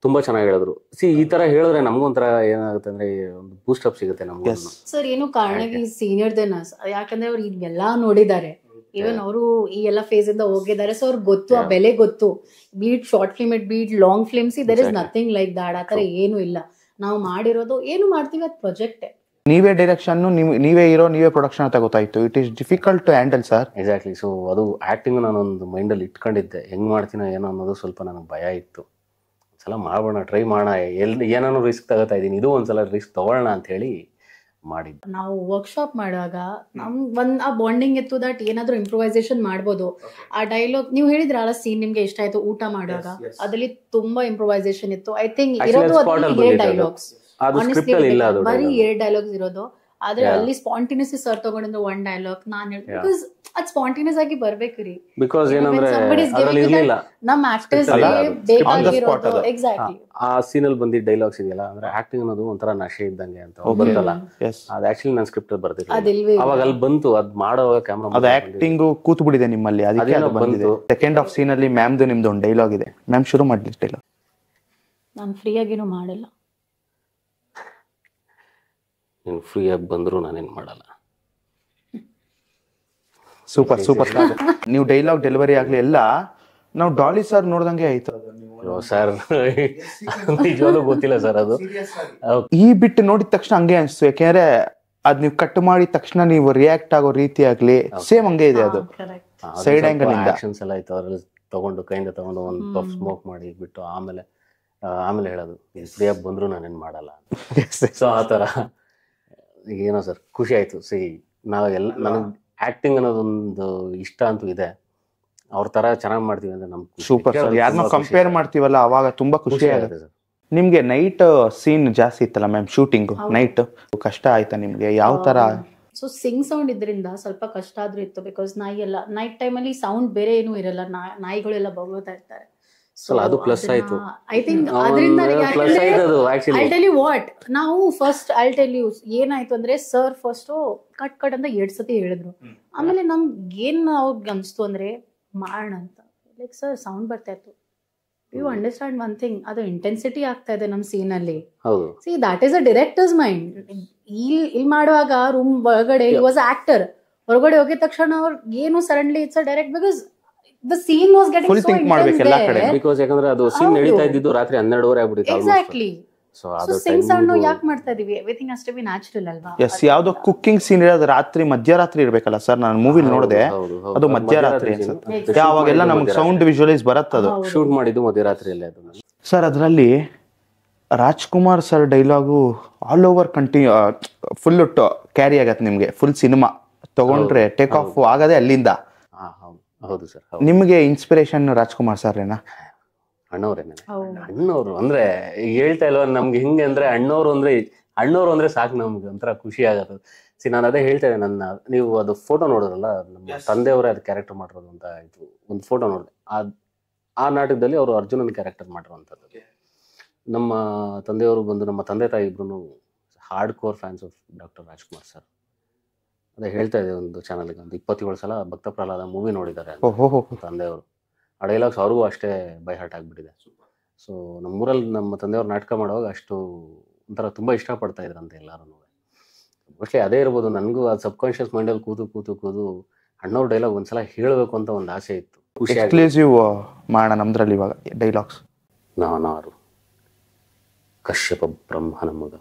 ತುಂಬಾ ಚೆನ್ನಾಗಿ ಹೇಳಿದ್ರು. ಈ ತರ ಹೇಳಿದ್ರೆ ನಮಗೂ ಒಂಥರ ಏನಾಗುತ್ತೆ ಅಂದ್ರೆ ಒಂದು ಬೂಸ್ಟ್ ಅಪ್ ಸಿಗುತ್ತೆ ನಮ್ಗೆ. ಸರ್ ಏನು ಕಾರಣಕ್ಕೆ ಸೀನಿಯರ್ ದೆನ್ ಅಸ್, ಯಾಕಂದ್ರೆ ಅವ್ರು ಇದೆಲ್ಲಾ ನೋಡಿದ್ದಾರೆ. ಈವನ್ ಅವರು ಈ ಎಲ್ಲ ಫೇಸ್ ಇಂದ ಹೋಗಿದ್ದಾರೆ. ಸೊ ಅವ್ರಿಗೆ ಗೊತ್ತು, ಆ ಬೆಲೆ ಗೊತ್ತು. Beat short film it beat long films, there is nothing like that. ಆತರ ಏನು ಇಲ್ಲ. ನಾವು ಮಾಡಿರೋದು ಏನು ಮಾಡ್ತೀವಿ ಅದು ಪ್ರಾಜೆಕ್ಟ್. ನೀವೇ ಡೈರೆಕ್ಷನ್, ನೀವೇ ಹೀರೋ, ನೀವೇ ಪ್ರೊಡಕ್ಷನ್ ಅಂತ ಗೊತ್ತಾಯ್ತು. It is difficult to handle sir. Exactly. So ಅದು ಆಕ್ಟಿಂಗ್ ನಾನೊಂದು ಮೈಂಡಲ್ಲಿ ಇಟ್ಕೊಂಡಿದ್ದೆ, ಹೆಂಗ್ ಮಾಡ್ತೀನೋ ಏನೋ ಅನ್ನೋದು ಸ್ವಲ್ಪ ನನಗೆ ಭಯ ಇತ್ತು. ಒಂದ್ಸಲ ಮಾಡೋಣ, ಟ್ರೈ ಮಾಡೋಣ, ಏನಾನು ರಿಸ್ಕ್ ತಗೋತಾ ಇದ್ದೀನಿ, ಇದು ಒಂದ್ಸಲ ರಿಸ್ಕ್ ತಗೊಳ್ಳೋಣ ಅಂತ ಹೇಳಿ ಮಾಡಿದ್ದೆ. ನಾವು ವರ್ಕ್ಶಾಪ್ ಮಾಡುವಾಗ ನಮ್ ಆ ಬಾಂಡಿಂಗ್ ಇತ್ತು ದಟ್ ಏನಾದ್ರೂ ಇಂಪ್ರೂವೈಸೇಷನ್ ಮಾಡ್ಬೋದು. ಆ ಡೈಲಾಗ್ ನೀವು ಹೇಳಿದ್ರಲ್ಲ, ಸೀನ್ ನಿಮ್ಗೆ ಇಷ್ಟ ಆಯ್ತು ಊಟ ಮಾಡುವಾಗ, ಅದ್ರಲ್ಲಿ ತುಂಬಾ ಇಂಪ್ರೂವೈಸೇಷನ್ ಇತ್ತು. ಐ ಥಿಂಕ್ ಇರೋದು ಡೈಲಾಗ್ಸ್, ಬರೀ 2 ಡೈಲಾಗ್ಸ್ ಇರೋದು. ಆದ್ರೆ ಅಲ್ಲಿ ಸ್ಪಾಂಟಿನಿಯಸ್ ಸರ್ ತಗೊಂಡಿದ್ದು 1 ಡೈಲಾಗ್ ನಾನು ಹೇಳ್ತೀನಿ. ಬಿಕಾಸ್ ಅದ್ ಸ್ಪಾಂಟಿನಿಯಸ್ ಆಗಿ ಬರ್ಬೇಕ್ರಿ. ಬಿಕಾಸ್ ಏನಂದ್ರೆ ನಮ್ ಆಕ್ಟರ್ಸ್ ಬೇಕಾಗಿರೋದು. ಎಕ್ಸಾಕ್ಟ್ಲಿ, ಆ ಸೀನ್ ಅಲ್ಲಿ ಬಂದಿದ್ದ ಡೈಲಾಗ್ಸ್ ಇದೆಯಲ್ಲ, ಅಂದ್ರೆ ಆಕ್ಟಿಂಗ್ ಅನ್ನೋದು ಒಂಥರ ನಶೆ ಇದ್ದಂಗೆ ಅಂತ ಬರ್ತಲ್ಲ, ಅದ್ ಆಕ್ಚುಲಿ ನಾನು ಸ್ಕ್ರಿಪ್ಟ್ ಅಲ್ಲಿ ಬರ್ತಿರ್ಲಿಲ್ಲ. ಅವಾಗ ಅಲ್ಲಿ ಬಂತು, ಅದ್ ಮಾಡುವಾಗ ಕ್ಯಾಮ್ರಾ ಅದು ಆಕ್ಟಿಂಗ್ ಕೂತ್ ಬಿಡಿದೆ ನಿಮ್ಮಲ್ಲಿ, ಅದಕ್ಕೆ ಅದು ಬಂದಿದೆ. ಸೆಕೆಂಡ್ ಆಫ್ ಸೀನ್ ಅಲ್ಲಿ ಮ್ಯಾಮ್ದು ನಿಮ್ದು ಒಂದು ಡೈಲಾಗ್ ಇದೆ. ಮ್ಯಾಮ್ ಶುರು ಮಾಡ್ಲಿ ಡೈಲಾಗ್. ನಾನು ಫ್ರೀ ಆಗಿನೂ ಮಾಡಲ್ಲ. ನೀನು ಫ್ರೀ ಆಗಿ ಬಂದ್ರು ನಾನೇನ್ ಮಾಡಲ್ಲ. Super super. ನೀವು ಡೈಲಾಗ್ ಡೆಲಿವರಿ ಆಗ್ಲಿ ಎಲ್ಲ ನಾವು ಡಾಲಿ ಸರ್ ನೋಡ್ದಂಗೆ ಆಯ್ತು ಸರ್. ನಿಜವಾಗ್ಲೂ ಗೊತ್ತಿಲ್ಲ ಸರ್ ಅದು. ಈ ಬಿಟ್ಟು ನೋಡಿದ ತಕ್ಷಣ ಹಂಗೆ ಅನ್ಸ್ತು. ಯಾಕೆಂದ್ರೆ ಅದ್ ನೀವು ಕಟ್ ಮಾಡಿದ ತಕ್ಷಣ ನೀವು ರಿಯಾಕ್ಟ್ ಆಗೋ ರೀತಿ ಆಗ್ಲಿ ಸೇಮ್ ಹಂಗೆ ಇದೆ. ಅದು ಸೈಡ್ ಆಂಗಲ್ ಇಂದ ಆಕ್ಷನ್ಸ್ ಎಲ್ಲ ಆಯ್ತು. ಅದ್ರಲ್ಲಿ ತಗೊಂಡು ಕೈಯಿಂದ ತಗೊಂಡು ಒಂದು ಪಫ್ ಸ್ಮೋಕ್ ಮಾಡಿ ಬಿಟ್ಟು ಆಮೇಲೆ ಹೇಳೋದು, ಫ್ರೀ ಆಗಿ ಬಂದ್ರು ನಾನೇನ್ ಮಾಡಲ್ಲ. ಸೊ ಆ ತರ ಏನೋ ಸರ್ ಖುಷಿ ಆಯ್ತು. ನಾವೆಲ್ಲ ನನಗೆ ಆಕ್ಟಿಂಗ್ ಅನ್ನೋದೊಂದು ಇಷ್ಟ ಅಂತೂ ಇದೆ. ಅವ್ರ ತರ ಚೆನ್ನಾಗಿ ಮಾಡ್ತೀವಿ ಅಂದ್ರೆ ನಮ್ಗೆ ಸೂಪರ್ ಸರ್. ಯಾರನ್ನ ಕಂಪೇರ್ ಮಾಡ್ತೀವಲ್ಲ ಅವಾಗ ತುಂಬಾ ಖುಷಿ ಆಗುತ್ತೆ ಸರ್. ನಿಮ್ಗೆ ನೈಟ್ ಸೀನ್ ಜಾಸ್ತಿ ಇತ್ತಲ್ಲ ಮ್ಯಾಮ್, ಶೂಟಿಂಗ್ ನೈಟ್ ಕಷ್ಟ ಆಯ್ತಾ ನಿಮ್ಗೆ? ಯಾವ ತರ? ಸೊ ಸಿಂಗ್ ಸೌಂಡ್ ಇದ್ರಿಂದ ಸ್ವಲ್ಪ ಕಷ್ಟ ಆದ್ರೂ ಇತ್ತು. ಬಿಕಾಸ್ ನಾಯಿ ಎಲ್ಲ ನೈಟ್ ಟೈಮ್ ಅಲ್ಲಿ ಸೌಂಡ್ ಬೇರೆ ಏನೂ ಇರಲ್ಲ, ನಾಯಿಗಳೆಲ್ಲ ಬೊಗಳ್ತಾ ಇರ್ತಾರೆ. ಅದು ಪ್ಲಸ್ ಆಯ್ತು. ಐ ಥಿಂಕ್ ಅದರಿಂದ ಐ ಟೆಲ್ ಯು ವಾಟ್, ನಾವು ಫಸ್ಟ್ ಐ ಟೆಲ್ ಯು ಏನಾಯ್ತು ಅಂದ್ರೆ ಸರ್ ಫಸ್ಟ್ ಕಟ್ ಅಂತ 2 ಸತಿ ಹೇಳಿದ್ರು. ಆಮೇಲೆ ನಮ್ಗೆ ಏನ್ ಅವ್ರಿಗೆ ಅನ್ಸ್ತು ಅಂದ್ರೆ ಮಾಡೋಣ ಅಂತ. ಲೈಕ್ ಸರ್ ಸೌಂಡ್ ಬರ್ತಾ ಇತ್ತು. ಯು ಅಂಡರ್ಸ್ಟ್ಯಾಂಡ್ ಒನ್ ಥಿಂಗ್, ಅದು ಇಂಟೆನ್ಸಿಟಿ ಆಗ್ತಾ ಇದೆ ನಮ್ ಸೀನ್ ಅಲ್ಲಿ. See that is a directors mind. ಇಲ್ಲಿ ಮಾಡುವಾಗ ರೂಮ್ ಒಳಗಡೆ ವಾಸ್ ಆಕ್ಟರ್, ಹೊರಗಡೆ ಹೋಗಿದ ತಕ್ಷಣ ಅವ್ರು ಏನು suddenly it's a direct. Because the scene was getting so intense there. Because ಯಾಕಂದ್ರೆ ಅದು ಸೀನ್ ನಡೀತಾ ಇದ್ದಿದ್ದು ರಾತ್ರಿ 12:30 ಆಗ್ಬಿಟ್ಟಿತ್ತು. Exactly. ಸೊ ಅದು ಸಿಂಗ್ ಸೌಂಡ್ ಯಾಕೆ ಮಾಡ್ತಾ ಇದೀವಿ, everything has to be natural ಅಲ್ವಾ. ಎಸ್, ಯಾವ್ದೋ ಕುಕ್ಕಿಂಗ್ ಸೀನ್ ಇರೋದು ರಾತ್ರಿ ಮಧ್ಯರಾತ್ರಿ ಇರ್ಬೇಕಲ್ಲ ಸರ್, ನಾನು ಮೂವಿಲಿ ನೋಡಿದೆ ಅದು ಮಧ್ಯರಾತ್ರಿ ಅನ್ಸುತ್ತೆ, ಅವಾಗೆಲ್ಲ ನಮ್ಗೆ ಸೌಂಡ್ ವಿಜುವಲೈಸ್ ಬರತ್ತದು. ಶೂಟ್ ಮಾಡಿದ್ದು ಮಧ್ಯರಾತ್ರಿಯಲ್ಲೇ ಅದು. ಸರ್ ಅದರಲ್ಲಿ Rajkumar sir dialogue all over full carry ಆಗತ್ತೆ ನಿಮ್ಗೆ, ಫುಲ್ ಸಿನಿಮಾ ತಗೊಂಡ್ರೆ ಟೇಕ್ ಆಫ್ ಆಗದೆ ಅಲ್ಲಿಂದ. ಹೌದು ಸರ್. ನಿಮ್ಗೆ ಇನ್ಸ್ಪಿರೇಷನ್ ರಾಜ್ಕುಮಾರ್ ಸರ್ ಏನಾ? ಅಣ್ಣವ್ರು ಅಂದ್ರೆ ಈಗ ಹೇಳ್ತಾ ಇಲ್ವ ನಮ್ಗೆ ಹಿಂಗೆ ಅಂದ್ರೆ ಅಣ್ಣವ್ರು ಅಂದ್ರೆ ಸಾಕು, ನಮ್ಗೆ ಒಂಥರ ಖುಷಿ ಆಗತ್ತೆ. ನಾನು ಅದೇ ಹೇಳ್ತಾ ಇದ್ದೆ, ನೀವು ಅದು ಫೋಟೋ ನೋಡಿದ್ರಲ್ಲ, ನಮ್ಮ ತಂದೆಯವರೇ ಅದು ಕ್ಯಾರೆಕ್ಟರ್ ಮಾಡಿರೋದು ಅಂತ ಆಯ್ತು. ಒಂದು ಫೋಟೋ ನೋಡಿದೆ, ಆ ನಾಟಕದಲ್ಲಿ ಅವರು ಅರ್ಜುನನ ಕ್ಯಾರೆಕ್ಟರ್ ಮಾಡಿರುವಂಥದ್ದು. ನಮ್ಮ ತಂದೆಯವರು ಬಂದು, ನಮ್ಮ ತಂದೆ ತಾಯಿ ಇಬ್ರು hard core fans of doctor Rajkumar sir. ಅದೇ ಹೇಳ್ತಾ ಇದೆ, ಒಂದು ಚಾನಲ್ಗೆ ಒಂದು 27 ಸಲ ಭಕ್ತ ಪ್ರಹ್ಲಾದ ಮೂವಿ ನೋಡಿದ್ದಾರೆ ತಂದೆಯವರು. ಆ ಡೈಲಾಗ್ಸ್ ಅವ್ರಿಗೂ ಅಷ್ಟೇ ಬೈ ಹಾರ್ಟ್ ಆಗಿಬಿಟ್ಟಿದೆ. ಸೊ ನಮ್ಮೂರಲ್ಲಿ ನಮ್ಮ ತಂದೆಯವ್ರು ನಾಟಕ ಮಾಡುವಾಗ ಅಷ್ಟು ಒಂಥರ ತುಂಬ ಇಷ್ಟಪಡ್ತಾ ಇದ್ರಂತೆ ಎಲ್ಲರೂ. ಮೋಸ್ಟ್ಲಿ ಅದೇ ಇರ್ಬೋದು, ನನಗೂ ಅದು ಸಬ್ಕಾನ್ಷಿಯಸ್ ಮೈಂಡಲ್ಲಿ ಕೂತು ಅಣ್ಣವ್ರ ಡೈಲಾಗ್ ಒಂದ್ಸಲ ಹೇಳಬೇಕು ಅಂತ ಒಂದು ಆಸೆ ಇತ್ತು. ಎಕ್ಸ್ಕ್ಲೂಸಿವ್ ಮಾಡೋಣ ನಮ್ದ್ರಲ್ಲಿ ಇವಾಗ ಡೈಲಾಗ್ಸ್. ನಾನಾರು ಕಶ್ಯಪ ಬ್ರಹ್ಮನ ಮಗ,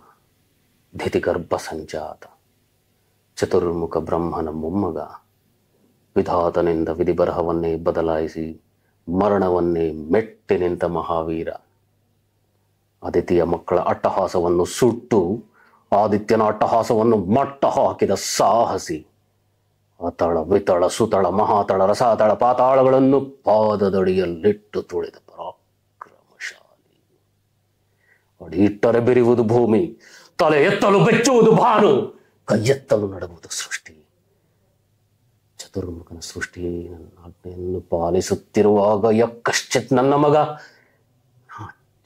ಧಿತಿಗರ್ಭ ಸಂಜಾತ, ಚತುರ್ಮುಖ ಬ್ರಹ್ಮನ ಮೊಮ್ಮಗ, ವಿಧಾತನಿಂದ ವಿಧಿ ಬರಹವನ್ನೇ ಬದಲಾಯಿಸಿ ಮರಣವನ್ನೇ ಮೆಟ್ಟಿ ನಿಂತ ಮಹಾವೀರ, ಅದಿತಿಯ ಮಕ್ಕಳ ಅಟ್ಟಹಾಸವನ್ನು ಸುಟ್ಟು ಆದಿತ್ಯನ ಅಟ್ಟಹಾಸವನ್ನು ಮಟ್ಟ ಹಾಕಿದ ಸಾಹಸಿ, ಅತಳ ವಿತಳ ಸುತಳ ಮಹಾತಳ ರಸಾತಳ ಪಾತಾಳಗಳನ್ನು ಪಾದದಡಿಯಲ್ಲಿಟ್ಟು ತುಳಿದ ಪರಾಕ್ರಮಶಾಲಿ, ಅಡಿ ಇಟ್ಟರೆ ಬೆರೆಯುವುದು ಭೂಮಿ, ತಲೆ ಎತ್ತಲು ಬೆಚ್ಚುವುದು ಭಾನು, ಕೈ ಎತ್ತಲು ನಡೆಯುವುದು ಸೃಷ್ಟಿ, ಚತುರ್ಮುಖನ ಸೃಷ್ಟಿ ನನ್ನ ಆಜ್ಞೆಯನ್ನು ಪಾಲಿಸುತ್ತಿರುವಾಗ ಯಕ್ಕಶ್ಚಿತ್ ನನ್ನ ಮಗ,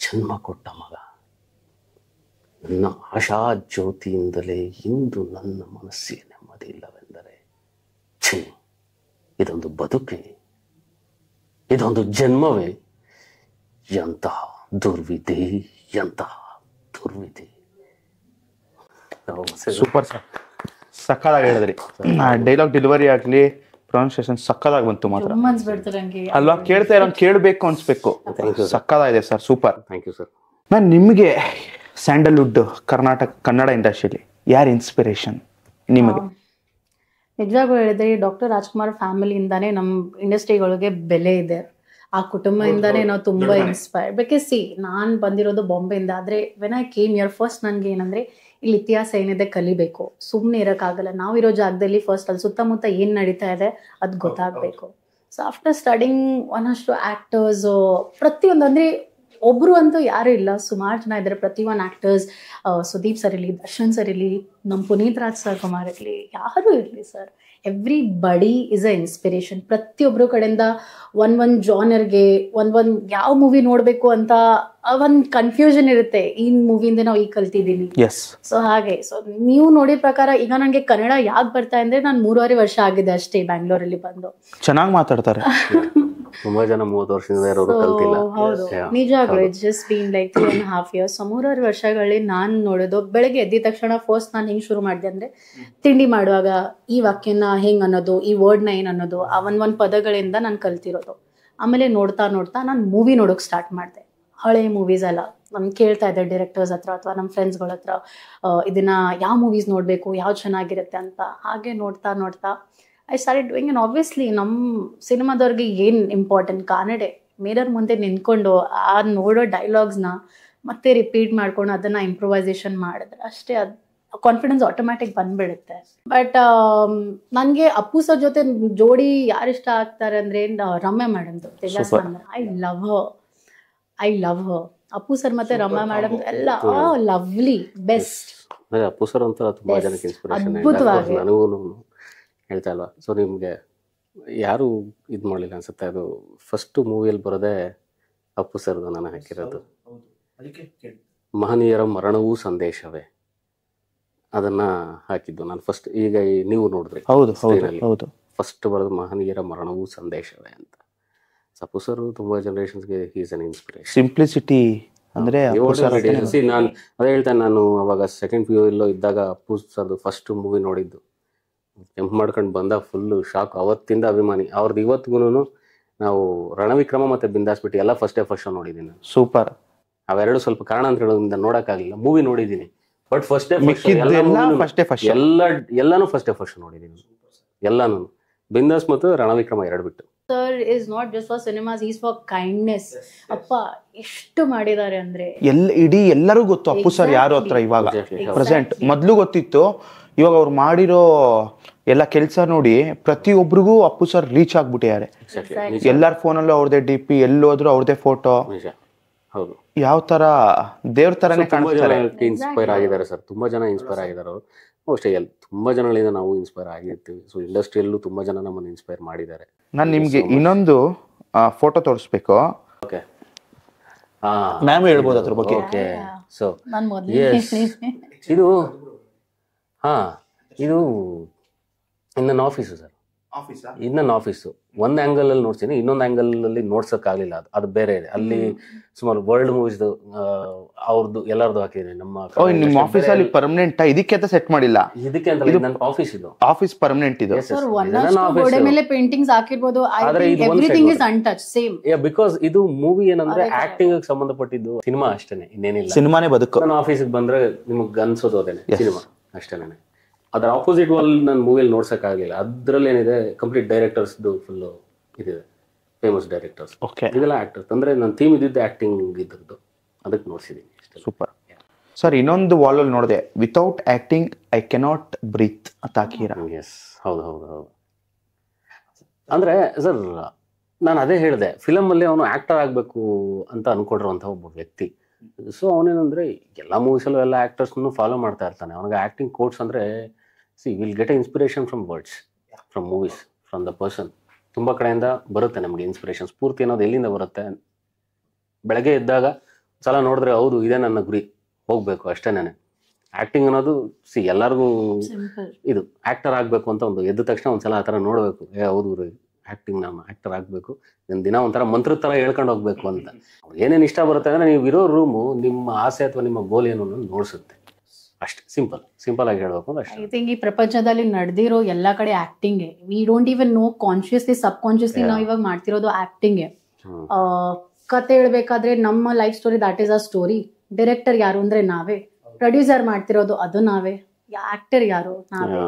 ಜನ್ಮ ಕೊಟ್ಟ ಮಗ, ನನ್ನ ಆಶಾ ಜ್ಯೋತಿಯಿಂದಲೇ ಇಂದು ನನ್ನ ಮನಸ್ಸಿಗೆ ನೆಮ್ಮದಿ ಇಲ್ಲವೆಂದರೆ ಛೀ, ಇದೊಂದು ಬದುಕೆ, ಇದೊಂದು ಜನ್ಮವೇ, ಎಂತಹ ದುರ್ವಿಧಿ, ಎಂತಹ ದುರ್ವಿಧಿ. ಸೂಪರ್ ಸರ್, ಸಕ್ಕದಾಗಿ ಹೇಳಿದ್ರಿ. ಡೈಲಾಗ್ ಡೆಲಿವರಿ ಆಗ್ಲಿ, ಪ್ರೊನೌನ್ಸಿಯೇಷನ್ ಸಕ್ಕದಾಗಿ ಬಂತು ಮಾತ್ರ ಅಲ್ವಾ? ಕೇಳ್ತಾ ಇರೋ ಕೇಳಬೇಕು ಅನ್ಸ್ಬೇಕು. ಸಕ್ಕದಾಗಿದೆ sir, super. Thank you sir. Ma'am, ನಿಮಗೆ ಸ್ಯಾಂಡಲ್ವುಡ್ ಕನ್ನಡ ಇಂಡಸ್ಟ್ರಿಯಲ್ಲಿ ಯಾರು ಇನ್ಸ್ಪಿರೇಷನ್ ನಿಮಗೆ? ನಿಜವಾಗೂ ಹೇಳಿದ್ರೆ ಡಾಕ್ಟರ್ ರಾಜ್ಕುಮಾರ್ ಫ್ಯಾಮಿಲಿಯಿಂದಾನೇ ನಮ್ಮ ಇಂಡಸ್ಟ್ರಿಗಳಿಗೆ ಬೆಲೆ ಇದೆ. ಆ ಕುಟುಂಬದಿಂದಾನೇ ನಾವು ತುಂಬಾ ಇನ್ಸ್ಪೈರ್. ಬಿಕಾಸ್ ನಾನು ಬಂದಿರೋದು ಬಾಂಬೆಯಿಂದ, ಆದ್ರೆ when I came year first ನನ್ಗೆ ಏನಂದ್ರೆ ಇಲ್ಲಿ ಇತಿಹಾಸ ಏನಿದೆ ಕಲಿಬೇಕು, ಸುಮ್ಮನೆ ಇರೋಕ್ಕಾಗಲ್ಲ. ನಾವಿರೋ ಜಾಗದಲ್ಲಿ ಫಸ್ಟ್ ಅಲ್ಲಿ ಸುತ್ತಮುತ್ತ ಏನು ನಡೀತಾ ಇದೆ ಅದು ಗೊತ್ತಾಗಬೇಕು. ಸೊ ಆಫ್ಟರ್ ಸ್ಟಡಿಂಗ್ ಒಂದಷ್ಟು ಆ್ಯಕ್ಟರ್ಸ್ ಪ್ರತಿಯೊಂದು, ಅಂದರೆ ಒಬ್ಬರು ಅಂತೂ ಯಾರೂ ಇಲ್ಲ, ಸುಮಾರು ಜನ ಇದ್ದಾರೆ. ಪ್ರತಿಯೊಂದು ಆ್ಯಕ್ಟರ್ಸ್, ಸುದೀಪ್ ಸರ್ ಇರಲಿ, ದರ್ಶನ್ ಸರ್ ಇರಲಿ, ನಮ್ಮ ಪುನೀತ್ ರಾಜ್ ಸರ್ ಕುಮಾರ್ ಇರಲಿ, ಯಾರೂ ಇರಲಿ ಸರ್, ಎವ್ರಿ ಬಡಿ ಇಸ್ ಅ ಇನ್ಸ್ಪಿರೇಷನ್. ಪ್ರತಿಯೊಬ್ಬರು ಕಡೆಯಿಂದ ಒಂದೊಂದು ಜಾನರ್ಗೆ ಒಂದೊಂದು ಯಾವ ಮೂವಿ ನೋಡಬೇಕು ಅಂತ ಒಂದು ಕನ್ಫ್ಯೂಷನ್ ಇರುತ್ತೆ. ಈ ಮೂವಿಯಿಂದ ನಾವು ಈಗ ಕಲ್ತಿದ್ದೀನಿ. ಸೊ ಹಾಗೆ, ಸೊ ನೀವು ನೋಡಿದ ಪ್ರಕಾರ ಈಗ ನನಗೆ ಕನ್ನಡ ಯಾಕೆ ಬರ್ತಾ ಅಂದ್ರೆ ನಾನು 3.5 ವರ್ಷ ಆಗಿದೆ ಅಷ್ಟೇ ಬ್ಯಾಂಗ್ಳೂರಲ್ಲಿ ಬಂದು. ಚೆನ್ನಾಗಿ ಮಾತಾಡ್ತಾರೆ ತುಂಬಾ ಜನ 30 ವರ್ಷದಿಂದ ಇರೋರು ಕಲ್ತಿಲ್ಲ. ಹೌದು, ನಿಜವಾಗ್ಲೂ it's just been like 3.5 years. So 3.5 ವರ್ಷಗಳಲ್ಲಿ ನಾನು ನೋಡೋದು, ಬೆಳಗ್ಗೆ ಎದ್ದಿದ ತಕ್ಷಣ ಫಸ್ಟ್ ನಾನು ಹೆಂಗ್ ಶುರು ಮಾಡಿದೆ ಅಂದ್ರೆ ತಿಂಡಿ ಮಾಡುವಾಗ ಈ ವಾಕ್ಯನ ಹೆಂಗ್ ಅನ್ನೋದು, ಈ ವರ್ಡ್ನ ಏನ್ ಅನ್ನೋದು, ಆ ಒಂದ್ ಪದಗಳಿಂದ ನಾನು ಕಲ್ತಿರೋದು. ಆಮೇಲೆ ನೋಡ್ತಾ ನೋಡ್ತಾ ನಾನು ಮೂವಿ ನೋಡೋಕೆ ಸ್ಟಾರ್ಟ್ ಮಾಡಿದೆ. ಹಳೆ ಮೂವೀಸ್ ಎಲ್ಲ ನಾನು ಕೇಳ್ತಾ ಇದ್ದೆ ಡೈರೆಕ್ಟರ್ಸ್ ಹತ್ರ ಅಥವಾ ನಮ್ಮ ಫ್ರೆಂಡ್ಸ್ಗಳ ಹತ್ರ, ಇದನ್ನ ಯಾವ ಮೂವೀಸ್ ನೋಡಬೇಕು, ಯಾವ್ದು ಚೆನ್ನಾಗಿರುತ್ತೆ ಅಂತ. ಹಾಗೆ ನೋಡ್ತಾ ನೋಡ್ತಾ I started doing. And obviously ನಮ್ಮ ಸಿನಿಮಾದವ್ರಿಗೆ ಏನು ಇಂಪಾರ್ಟೆಂಟ್, ಕಾನಡೆ ಮಿರರ್ ಮುಂದೆ ನಿಂತ್ಕೊಂಡು ಆ ನೋಡೋ ಡೈಲಾಗ್ಸ್ನ ಮತ್ತೆ ರಿಪೀಟ್ ಮಾಡ್ಕೊಂಡು ಅದನ್ನು ಇಂಪ್ರೂವೈಸೇಷನ್ ಮಾಡಿದ್ರೆ ಅಷ್ಟೇ ಅದು ಕಾನ್ಫಿಡೆನ್ಸ್ ಆಟೋಮ್ಯಾಟಿಕ್ ಬಂದ್ಬಿಡುತ್ತೆ. ಬಟ್ ನನಗೆ ಅಪ್ಪು ಸರ್ ಜೊತೆ ಜೋಡಿ ಯಾರು ಇಷ್ಟ ಆಗ್ತಾರೆ ಅಂದರೆ ರಮ್ಯಾ ಮೇಡಮ್ದು, ತೇಜಸ್ ಅಂದ್ರೆ I love Har. Appu sir ಮತ್ತೆ ರಮ್ಯಾ ಮೇಡಮ್ ಎಲ್ಲ ಲವ್ಲಿ, ಬೆಸ್ಟ್. ಅಪ್ಪು ಸರ್ ಅಂತ ತುಂಬಾ ಜನಕ್ಕೆ ಇನ್ಸ್ಪಿರೇಷನ್, ಅದ್ಭುತವಾಗಿ ನನಗೂ ಹೇಳ್ತಾ ಇಲ್ವಾ. ಸೊ ನಿಮಗೆ ಯಾರು ಇದು ಮಾಡಲಿಲ್ಲ ಅನ್ಸುತ್ತೆ, ಅದು ಫಸ್ಟ್ ಮೂವಿಯಲ್ಲಿ ಬರೋದೇ ಅಪ್ಪು ಸರ್ದು ನಾನು ಹಾಕಿರೋದು. ಮಹನೀಯರ ಮರಣವೂ ಸಂದೇಶವೇ, ಅದನ್ನ ಹಾಕಿದ್ದು ನಾನು ಫಸ್ಟ್. ಈಗ ನೀವು ನೋಡಿದ್ರಿ, ಹೌದು, ಫಸ್ಟ್ ಬರೋದು ಮಹನೀಯರ ಮರಣವೂ ಸಂದೇಶವೇ ಅಂತ. ಅಪ್ಪು ಸರ್ ತುಂಬಾ ಜನರೇಷನ್ಸ್ಗೆ ಈಸ್ ಅನ್ ಇನ್ಸ್ಪಿರೇಷನ್. ಸಿಂಪ್ಲಿಸಿಟಿ ಅಂದ್ರೆ ನಾನು ಅದೇ ಹೇಳ್ತೇನೆ, ನಾನು ಅವಾಗ ಸೆಕೆಂಡ್ PU ಎಲ್ಲೋ ಇದ್ದಾಗ ಅಪ್ಪು ಸರ್ದು ಫಸ್ಟ್ ಮೂವಿ ನೋಡಿದ್ದು, ಜಂಪ್ ಮಾಡ್ಕೊಂಡು ಬಂದ, ಫುಲ್ಲು ಶಾಕ್. ಅವತ್ತಿಂದ ಅಭಿಮಾನಿ ಅವ್ರದ್ದು. ಇವತ್ತಿಗೂ ನಾವು ರಣವಿಕ್ರಮ ಮತ್ತೆ ಬಿಂದಾಸ್ ಬಿಟ್ಟು ಎಲ್ಲ ಫಸ್ಟ್ ಶೋ ನೋಡಿದ್ದೀನಿ. ಸೂಪರ್. ಅವೆರಡು ಸ್ವಲ್ಪ ಕಾರಣಾಂತರಗಳಿಂದ ನೋಡಕ್ಕಾಗಲಿಲ್ಲ. ಮೂವಿ ನೋಡಿದೀನಿ ಬಟ್ ಫಸ್ಟ್ ಎಲ್ಲಾನು ಫಸ್ಟ್ ಡೇ ಫಸ್ಟ್ ನೋಡಿದೀನಿ ಎಲ್ಲಾನು. ಬಿಂದಾಸ್ ಮತ್ತು ರಣವಿಕ್ರಮ ಎರಡು ಬಿಟ್ಟು. Sir is not just for cinemas, is for kindness. ಅಪ್ಪ ಎಷ್ಟು ಮಾಡಿದ್ದಾರೆ ಅಂದ್ರೆ ಇಡೀ ಎಲ್ಲರೂ ಗೊತ್ತು ಅಪ್ಪು ಸರ್ ಯಾರು ಹತ್ರ ಇವಾಗ ಪ್ರೆಸೆಂಟ್. ಮೊದ್ಲು ಗೊತ್ತಿತ್ತು, ಇವಾಗ ಅವ್ರು ಮಾಡಿರೋ ಎಲ್ಲ ಕೆಲಸ ನೋಡಿ ಪ್ರತಿಯೊಬ್ಬರಿಗೂ ಅಪ್ಪು ಸರ್ ರೀಚ್ ಆಗ್ಬಿಟ್ಟಿದ್ದಾರೆ. ಎಲ್ಲರ ಫೋನಲ್ಲೂ ಅವ್ರದೇ DP, ಎಲ್ಲೋದ್ರು ಅವ್ರದೇ ಫೋಟೋ. ಹೌದು, ಯಾವ ತರ ದೇವ್ರ ತರನೇ ಕಾಣಿಸ್ತಾರೆ. ಇನ್ಸ್ಪೈರ್ ಆಗಿದ್ದಾರೆ ಸರ್, ತುಂಬಾ ಜನ ಇನ್ಸ್ಪೈರ್ ಆಗಿದ್ದಾರೆ ಅವರು ಅಷ್ಟೇ. ತುಂಬಾ ಜನಗಳಿಂದ ನಾವು ಇನ್ಸ್ಪೈರ್ ಆಗಿರ್ತೀವಿ. ಸೊ ಇಂಡಸ್ಟ್ರಿಯಲ್ಲೂ ತುಂಬಾ ಜನ ನಮ್ಮನ್ನು ಇನ್ಸ್ಪೈರ್ ಮಾಡಿದ್ದಾರೆ. ನಾನು ನಿಮ್ಗೆ ಇನ್ನೊಂದು ಫೋಟೋ ತೋರಿಸ್ಬೇಕು. ಓಕೆ, ಮ್ಯಾಮ್ ಹೇಳ್ಬೋದು ಅದ್ರ ಬಗ್ಗೆ. ಓಕೆ, ಸೊ ಇದು ನನ್ನ ಆಫೀಸು ಸರ್, ಇದು ನನ್ನ ಆಫೀಸು. ಒಂದ್ ಆಂಗಲ್ ಅಲ್ಲಿ ನೋಡ್ತೀನಿ, ಇನ್ನೊಂದು ಆಂಗಲ್ ಅಲ್ಲಿ ನೋಡ್ಸಕ್ ಆಗ್ಲಿಲ್ಲ. ಅದು ಬೇರೆ ಇದೆ. ಅಲ್ಲಿ ಸುಮಾರು ವರ್ಲ್ಡ್ ಮೂವೀಸ್ ಅವ್ರದ್ದು ಎಲ್ಲರದು ಹಾಕಿದ್ದೀನಿ. ನಿಮ್ಮ ಆಫೀಸ್ ಅಲ್ಲಿ ಪರ್ಮನೆಂಟ್ ಇದಕ್ಕೆ ಅಂತ ಸೆಟ್ ಮಾಡಿಲ್ಲ. ಇದಕ್ಕೆ ಅಂತ ನನ್ನ ಆಫೀಸ್, ಇದು ಆಫೀಸ್ ಪರ್ಮನೆಂಟ್ ಇದು. ಗೋಡೆ ಮೇಲೆ ಪೇಂಟಿಂಗ್ಸ್ ಹಾಕಿರ್ಬೋದು, everything is untouched same. Because ಇದು ಮೂವಿ ಏನಂದ್ರೆ ಆಕ್ಟಿಂಗ್ ಸಂಬಂಧಪಟ್ಟಿದ್ದು, ಸಿನಿಮಾ ಅಷ್ಟೇನೆ, ಇನ್ನೇನಿಲ್ಲ. ಸಿನಿಮಾನೇ ಬದುಕು. ನನ್ನ ಆಫೀಸಿಗೆ ಬಂದ್ರೆ ನಿಮ್ಗೆ ಅನ್ಸೋದು ಅದೇನೆ, ಸಿನಿಮಾ ಅಷ್ಟೇನೆ. ಅದ್ರ ಆಪೋಸಿಟ್ ವಾಲ್ ನನ್ನ ಮೂವಿಯಲ್ಲಿ ನೋಡ್ಸಕ್ ಆಗ್ಲಿಲ್ಲ. ಅದ್ರಲ್ಲಿ ಏನಿದೆ ಕಂಪ್ಲೀಟ್ ಡೈರೆಕ್ಟರ್ಸ್ ಫುಲ್ ಇದಿದೆ, ಫೇಮಸ್ ಡೈರೆಕ್ಟರ್ಸ್, ಇದೆಲ್ಲ ಆಕ್ಟರ್ಸ್. ಅಂದ್ರೆ ನನ್ನ ಥೀಮ್ ಇದ್ದಿದ್ದು ಆಕ್ಟಿಂಗ್ ಇದ್ದದ್ದು, ಅದಕ್ಕೆ ನೋಡ್ಸಿದೀನಿ. Super sir. ಇನ್ನೊಂದು ವಾಲ್ ಅಲ್ಲಿ ನೋಡಿದೆ, without acting I cannot breathe ಅಂತ ಹಾಕಿರ. ಎಸ್, ಹೌದು ಹೌದು ಹೌದು. ಅಂದ್ರೆ ಸರ್ ನಾನು ಅದೇ ಹೇಳಿದೆ, ಫಿಲಮ್ ಅಲ್ಲಿ ಅವನು ಆಕ್ಟರ್ ಆಗ್ಬೇಕು ಅಂತ ಅನ್ಕೊಂಡಿರುವಂತ ಒಬ್ಬ ವ್ಯಕ್ತಿ. ಸೊ ಅವನೇನಂದ್ರೆ ಎಲ್ಲ ಮೂವೀಸಲ್ಲೂ ಎಲ್ಲ ಆಕ್ಟರ್ಸ್ನು ಫಾಲೋ ಮಾಡ್ತಾ ಇರ್ತಾನೆ. ಅವನಿಗೆ ಆಕ್ಟಿಂಗ್ ಕೋರ್ಸ್ ಅಂದ್ರೆ will get inspiration from words, from movies, from the person. ತುಂಬಾ ಕಡೆಯಿಂದ ಬರುತ್ತೆ ನಮ್ಗೆ ಇನ್ಸ್ಪಿರೇಷನ್. ಸ್ಫೂರ್ತಿ ಅನ್ನೋದು ಎಲ್ಲಿಂದ ಬರುತ್ತೆ? ಬೆಳಗ್ಗೆ ಎದ್ದಾಗ ಸಲ ನೋಡಿದ್ರೆ ಹೌದು ಇದೇ ನನ್ನ ಗುರಿ, ಹೋಗ್ಬೇಕು ಅಷ್ಟೇನೆ. ಆಕ್ಟಿಂಗ್ ಅನ್ನೋದು ಎಲ್ಲರಿಗೂ ಇದು ಆಕ್ಟರ್ ಆಗ್ಬೇಕು ಅಂತ ಒಂದು ಎದ್ದ ತಕ್ಷಣ ಒಂದ್ಸಲ ಆ ಥರ ನೋಡ್ಬೇಕು, ಹೌದು ಆಕ್ಟಿಂಗ್ ನಾನು ಆಕ್ಟರ್ ಆಗ್ಬೇಕು, ದಿನ ಒಂಥರ ಮಂತ್ರದ ತರ ಹೇಳ್ಕೊಂಡು ಹೋಗ್ಬೇಕು ಅಂತ. ಏನೇನು ಇಷ್ಟ ಬರುತ್ತೆ ಅಂದ್ರೆ ನೀವು ಇರೋ ರೂಮು ನಿಮ್ಮ ಆಸೆ ಅಥವಾ ನಿಮ್ಮ ಗೋಲ್ ಏನು ಅನ್ನೋದು ನೋಡ್ಸುತ್ತೆ ಅಷ್ಟೇ. ಸಿಂಪಲ್ ಆಗಿ ಹೇಳ್ಬೇಕು ಅಂದ್ರೆ ಅಷ್ಟೇ. ಐ ಥಿಂಕ್ ಈ ಪ್ರಪಂಚದಲ್ಲಿ ನಡೆದಿರೋ ಎಲ್ಲಾ ಕಡೆ acting. We don't even know, consciously subconsciously ನಾವು ಇವಾಗ ಮಾಡ್ತಿರೋದು ಆಕ್ಟಿಂಗ್. ಕತೆ ಹೇಳ್ಬೇಕಾದ್ರೆ ನಮ್ಮ life story, that is a story. Director ಯಾರು ಅಂದ್ರೆ ನಾವೇ, ಪ್ರೊಡ್ಯೂಸರ್ ಮಾಡ್ತಿರೋದು ಅದು ನಾವೇ, ಆಕ್ಟರ್ ಯಾರು ನಾವೇ.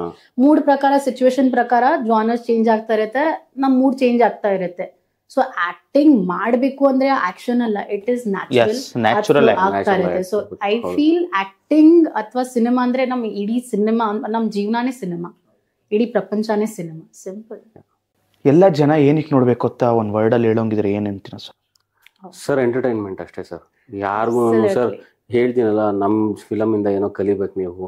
ಮೂಡ್ ಪ್ರಕಾರ, ಸಿಚುವೇಶನ್ ಪ್ರಕಾರ ಜಾನರ್ ಚೇಂಜ್ ಆಗ್ತಾ ಇರುತ್ತೆ, ನಮ್ ಮೂಡ್ ಚೇಂಜ್ ಆಗ್ತಾ ಇರುತ್ತೆ. ಸೊ ಆಕ್ಟಿಂಗ್ ಮಾಡ್ಬೇಕು ಅಂದ್ರೆ ಆಕ್ಷನ್ ಅಲ್ಲ, ಇಟ್ ಇಸ್ ನ್ಯಾಚುರಲ್ ಆಗ್ತಾ ಇರುತ್ತೆ. ಸೊ ಐ ಫೀಲ್ ಆಕ್ಟಿಂಗ್ ಅಥವಾ ಸಿನಿಮಾ ಅಂದ್ರೆ ನಮ್ ಇಡೀ ಸಿನಿಮಾ, ನಮ್ ಜೀವನಾನೇ ಸಿನಿಮಾ, ಇಡೀ ಪ್ರಪಂಚನೇ ಸಿನಿಮಾ. ಸಿಂಪಲ್. ಎಲ್ಲ ಜನ ಏನಕ್ಕೆ ನೋಡ್ಬೇಕು ಅಂತ ಒಂದ್ ವರ್ಡ್ ಅಲ್ಲಿ ಹೇಳೋಂಗಿದ್ರೆ ಏನಂತೀನ ಸರ್? ಸರ್ ಎಂಟರ್ಟೈನ್ಮೆಂಟ್ ಅಷ್ಟೇ ಸರ್. ಯಾರಿಗೂ ಸರ್ ಹೇಳ್ತೀನಲ್ಲ, ನಮ್ ಫಿಲಮ್ ಇಂದ ಏನೋ ಕಲಿಬೇಕು ನೀವು,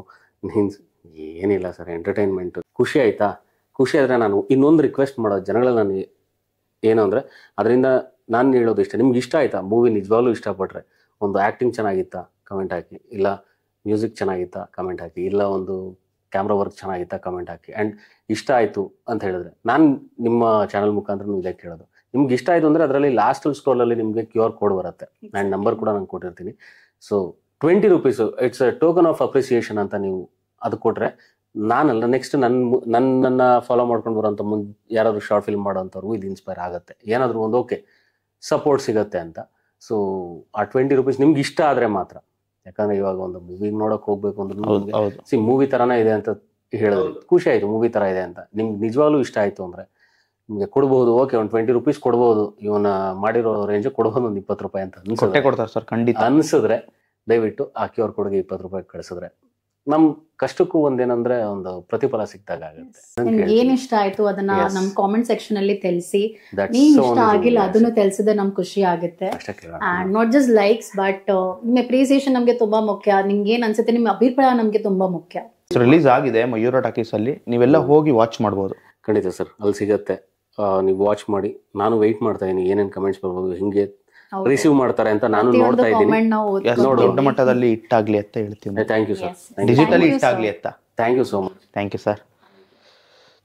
ಏನಿಲ್ಲ ಸರ್. ಎಂಟರ್ಟೈನ್ಮೆಂಟ್. ಖುಷಿ ಆಯ್ತಾ? ಖುಷಿ ಆದ್ರೆ ನಾನು ಇನ್ನೊಂದು ರಿಕ್ವೆಸ್ಟ್ ಮಾಡೋದು ಜನಗಳಲ್ಲಿ, ನಾನು ಏನು ಅಂದ್ರೆ ಅದರಿಂದ ನಾನು ಹೇಳೋದು ಇಷ್ಟ, ನಿಮ್ಗೆ ಇಷ್ಟ ಆಯ್ತಾ ಮೂವಿ, ನಿಜವಾಗ್ಲೂ ಇಷ್ಟಪಟ್ರೆ ಒಂದು ಆಕ್ಟಿಂಗ್ ಚೆನ್ನಾಗಿತ್ತಾ ಕಮೆಂಟ್ ಹಾಕಿ, ಇಲ್ಲ ಮ್ಯೂಸಿಕ್ ಚೆನ್ನಾಗಿತ್ತಾ ಕಮೆಂಟ್ ಹಾಕಿ, ಇಲ್ಲ ಒಂದು ಕ್ಯಾಮ್ರಾ ವರ್ಕ್ ಚೆನ್ನಾಗಿತ್ತಾ ಕಮೆಂಟ್ ಹಾಕಿ. ಆ್ಯಂಡ್ ಇಷ್ಟ ಆಯಿತು ಅಂತ ಹೇಳಿದ್ರೆ ನಾನು ನಿಮ್ಮ ಚಾನಲ್ ಮುಖಾಂತರ ನೀವು ಇದಕ್ಕೆ ಕೇಳೋದು, ನಿಮ್ಗೆ ಇಷ್ಟ ಆಯಿತು ಅಂದರೆ ಅದರಲ್ಲಿ ಲಾಸ್ಟಲ್ಲಿ ಸ್ಕ್ರೋಲಲ್ಲಿ ನಿಮಗೆ QR ಕೋಡ್ ಬರುತ್ತೆ, ಆ್ಯಂಡ್ ನಂಬರ್ ಕೂಡ ನಾನು ಕೊಟ್ಟಿರ್ತೀನಿ. So 20 rupees, it's a token of appreciation ಅಂತ ನೀವು ಅದು ಕೊಟ್ಟರೆ, ನಾನಲ್ಲ ನೆಕ್ಸ್ಟ್ ನನ್ನನ್ನು ಫಾಲೋ ಮಾಡ್ಕೊಂಡು ಬರೋಂಥ ಯಾರಾದರೂ ಶಾರ್ಟ್ ಫಿಲ್ಮ್ ಮಾಡೋಂಥವ್ರಿಗೂ ಇದು ಇನ್ಸ್ಪೈರ್ ಆಗುತ್ತೆ, ಏನಾದರೂ ಒಂದು ಓಕೆ ಸಪೋರ್ಟ್ ಸಿಗುತ್ತೆ ಅಂತ. ಸೊ ಆ 20 ರೂಪೀಸ್ ನಿಮ್ಗೆ ಇಷ್ಟ ಆದರೆ ಮಾತ್ರ. ಯಾಕಂದ್ರೆ ಇವಾಗ ಒಂದು ಮೂವಿ ನೋಡೋಕೆ ಹೋಗ್ಬೇಕು ಅಂದ್ರೆ ಮೂವಿ ಥರನೇ ಇದೆ ಅಂತ ಹೇಳಿದ್ರೆ ಖುಷಿ ಆಯಿತು, ಮೂವಿ ಥರ ಇದೆ ಅಂತ. ನಿಮ್ಗೆ ನಿಜವಾಗ್ಲೂ ಇಷ್ಟ ಆಯಿತು ಅಂದರೆ ನಿಮಗೆ ಕೊಡ್ಬೋದು, ಓಕೆ ಒಂದು 20 ರೂಪೀಸ್ ಕೊಡ್ಬೋದು, ಇವನ್ನ ಮಾಡಿರೋ ರೇಂಜ್ ಕೊಡ್ಬೋದು, ಒಂದು 20 ರೂಪಾಯಿ ಅಂತ ಕೊಡ್ತಾರೆ ಸರ್ ಖಂಡಿತ ಅನ್ಸಿದ್ರೆ ದಯವಿಟ್ಟು ಆ QR ಕೋಡ್ಗೆ 20 ರೂಪಾಯಿ ಕಳಿಸಿದ್ರೆ ನಮ್ ಕಷ್ಟಕ್ಕೂ ಒಂದೇನಂದ್ರೆ ಒಂದು ಪ್ರತಿಫಲ ಸಿಕ್ತಾಗ ಆಗುತ್ತೆ. ಏನ್ ಇಷ್ಟ ಆಯ್ತು ಅದನ್ನ ನಮ್ ಕಾಮೆಂಟ್ ಸೆಕ್ಷನ್ ಅಲ್ಲಿ ತಿಳಿಸಿ, ನೀನ್ ಇಷ್ಟ ಆಗಿಲ್ಲ ಅದನ್ನು ತಿಳಿಸಿದ್ರೆ ನಮ್ಗೆ ಖುಷಿ ಆಗುತ್ತೆ. ನಾಟ್ ಜಸ್ಟ್ ಲೈಕ್ಸ್ ಬಟ್ ನಿಮ್ ಅಪ್ರಿಸಿಯೇಷನ್ ನಮ್ಗೆ ತುಂಬಾ ಮುಖ್ಯ. ನಿಮ್ಗೆ ಏನ್ ಅನ್ಸುತ್ತೆ, ನಿಮ್ ಅಭಿಪ್ರಾಯ ನಮ್ಗೆ ತುಂಬಾ ಮುಖ್ಯ. ರಿಲೀಸ್ ಆಗಿದೆ ಮಯೂರ ಟಾಕೀಸ್ ಅಲ್ಲಿ, ನೀವೆಲ್ಲ ಹೋಗಿ ವಾಚ್ ಮಾಡಬಹುದು. ಖಂಡಿತ ಸರ್, ಅಲ್ಲಿ ಸಿಗತ್ತೆ, ನೀವು ವಾಚ್ ಮಾಡಿ. ನಾನು ವೆಯ್ಟ್ ಮಾಡ್ತಾ ಇದೀನಿ ಏನೇನ್ ಕಮೆಂಟ್ಸ್ ಬರ್ಬೋದು, ಹಿಂಗೆ ರಿಸೀವ್ ಮಾಡ್ತಾರೆ ಅಂತ ನಾನು ನೋಡ್ತಾ ಇದ್ದೀನಿ. ದೊಡ್ಡ ಮಟ್ಟದಲ್ಲಿ ಇಟ್ಟಾಗ್ಲಿ ಅಂತ ಹೇಳ್ತೀನಿ. ಥ್ಯಾಂಕ್ ಯು ಸರ್, ಡಿಜಿಟಲಿ ಇಟ್ಟಾಗ್ಲಿ ಅಂತ. Thank you so much. Thank you sir.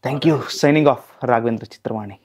Thank you. Signing off, Raghavendra ಚಿತ್ರವಾಣಿ.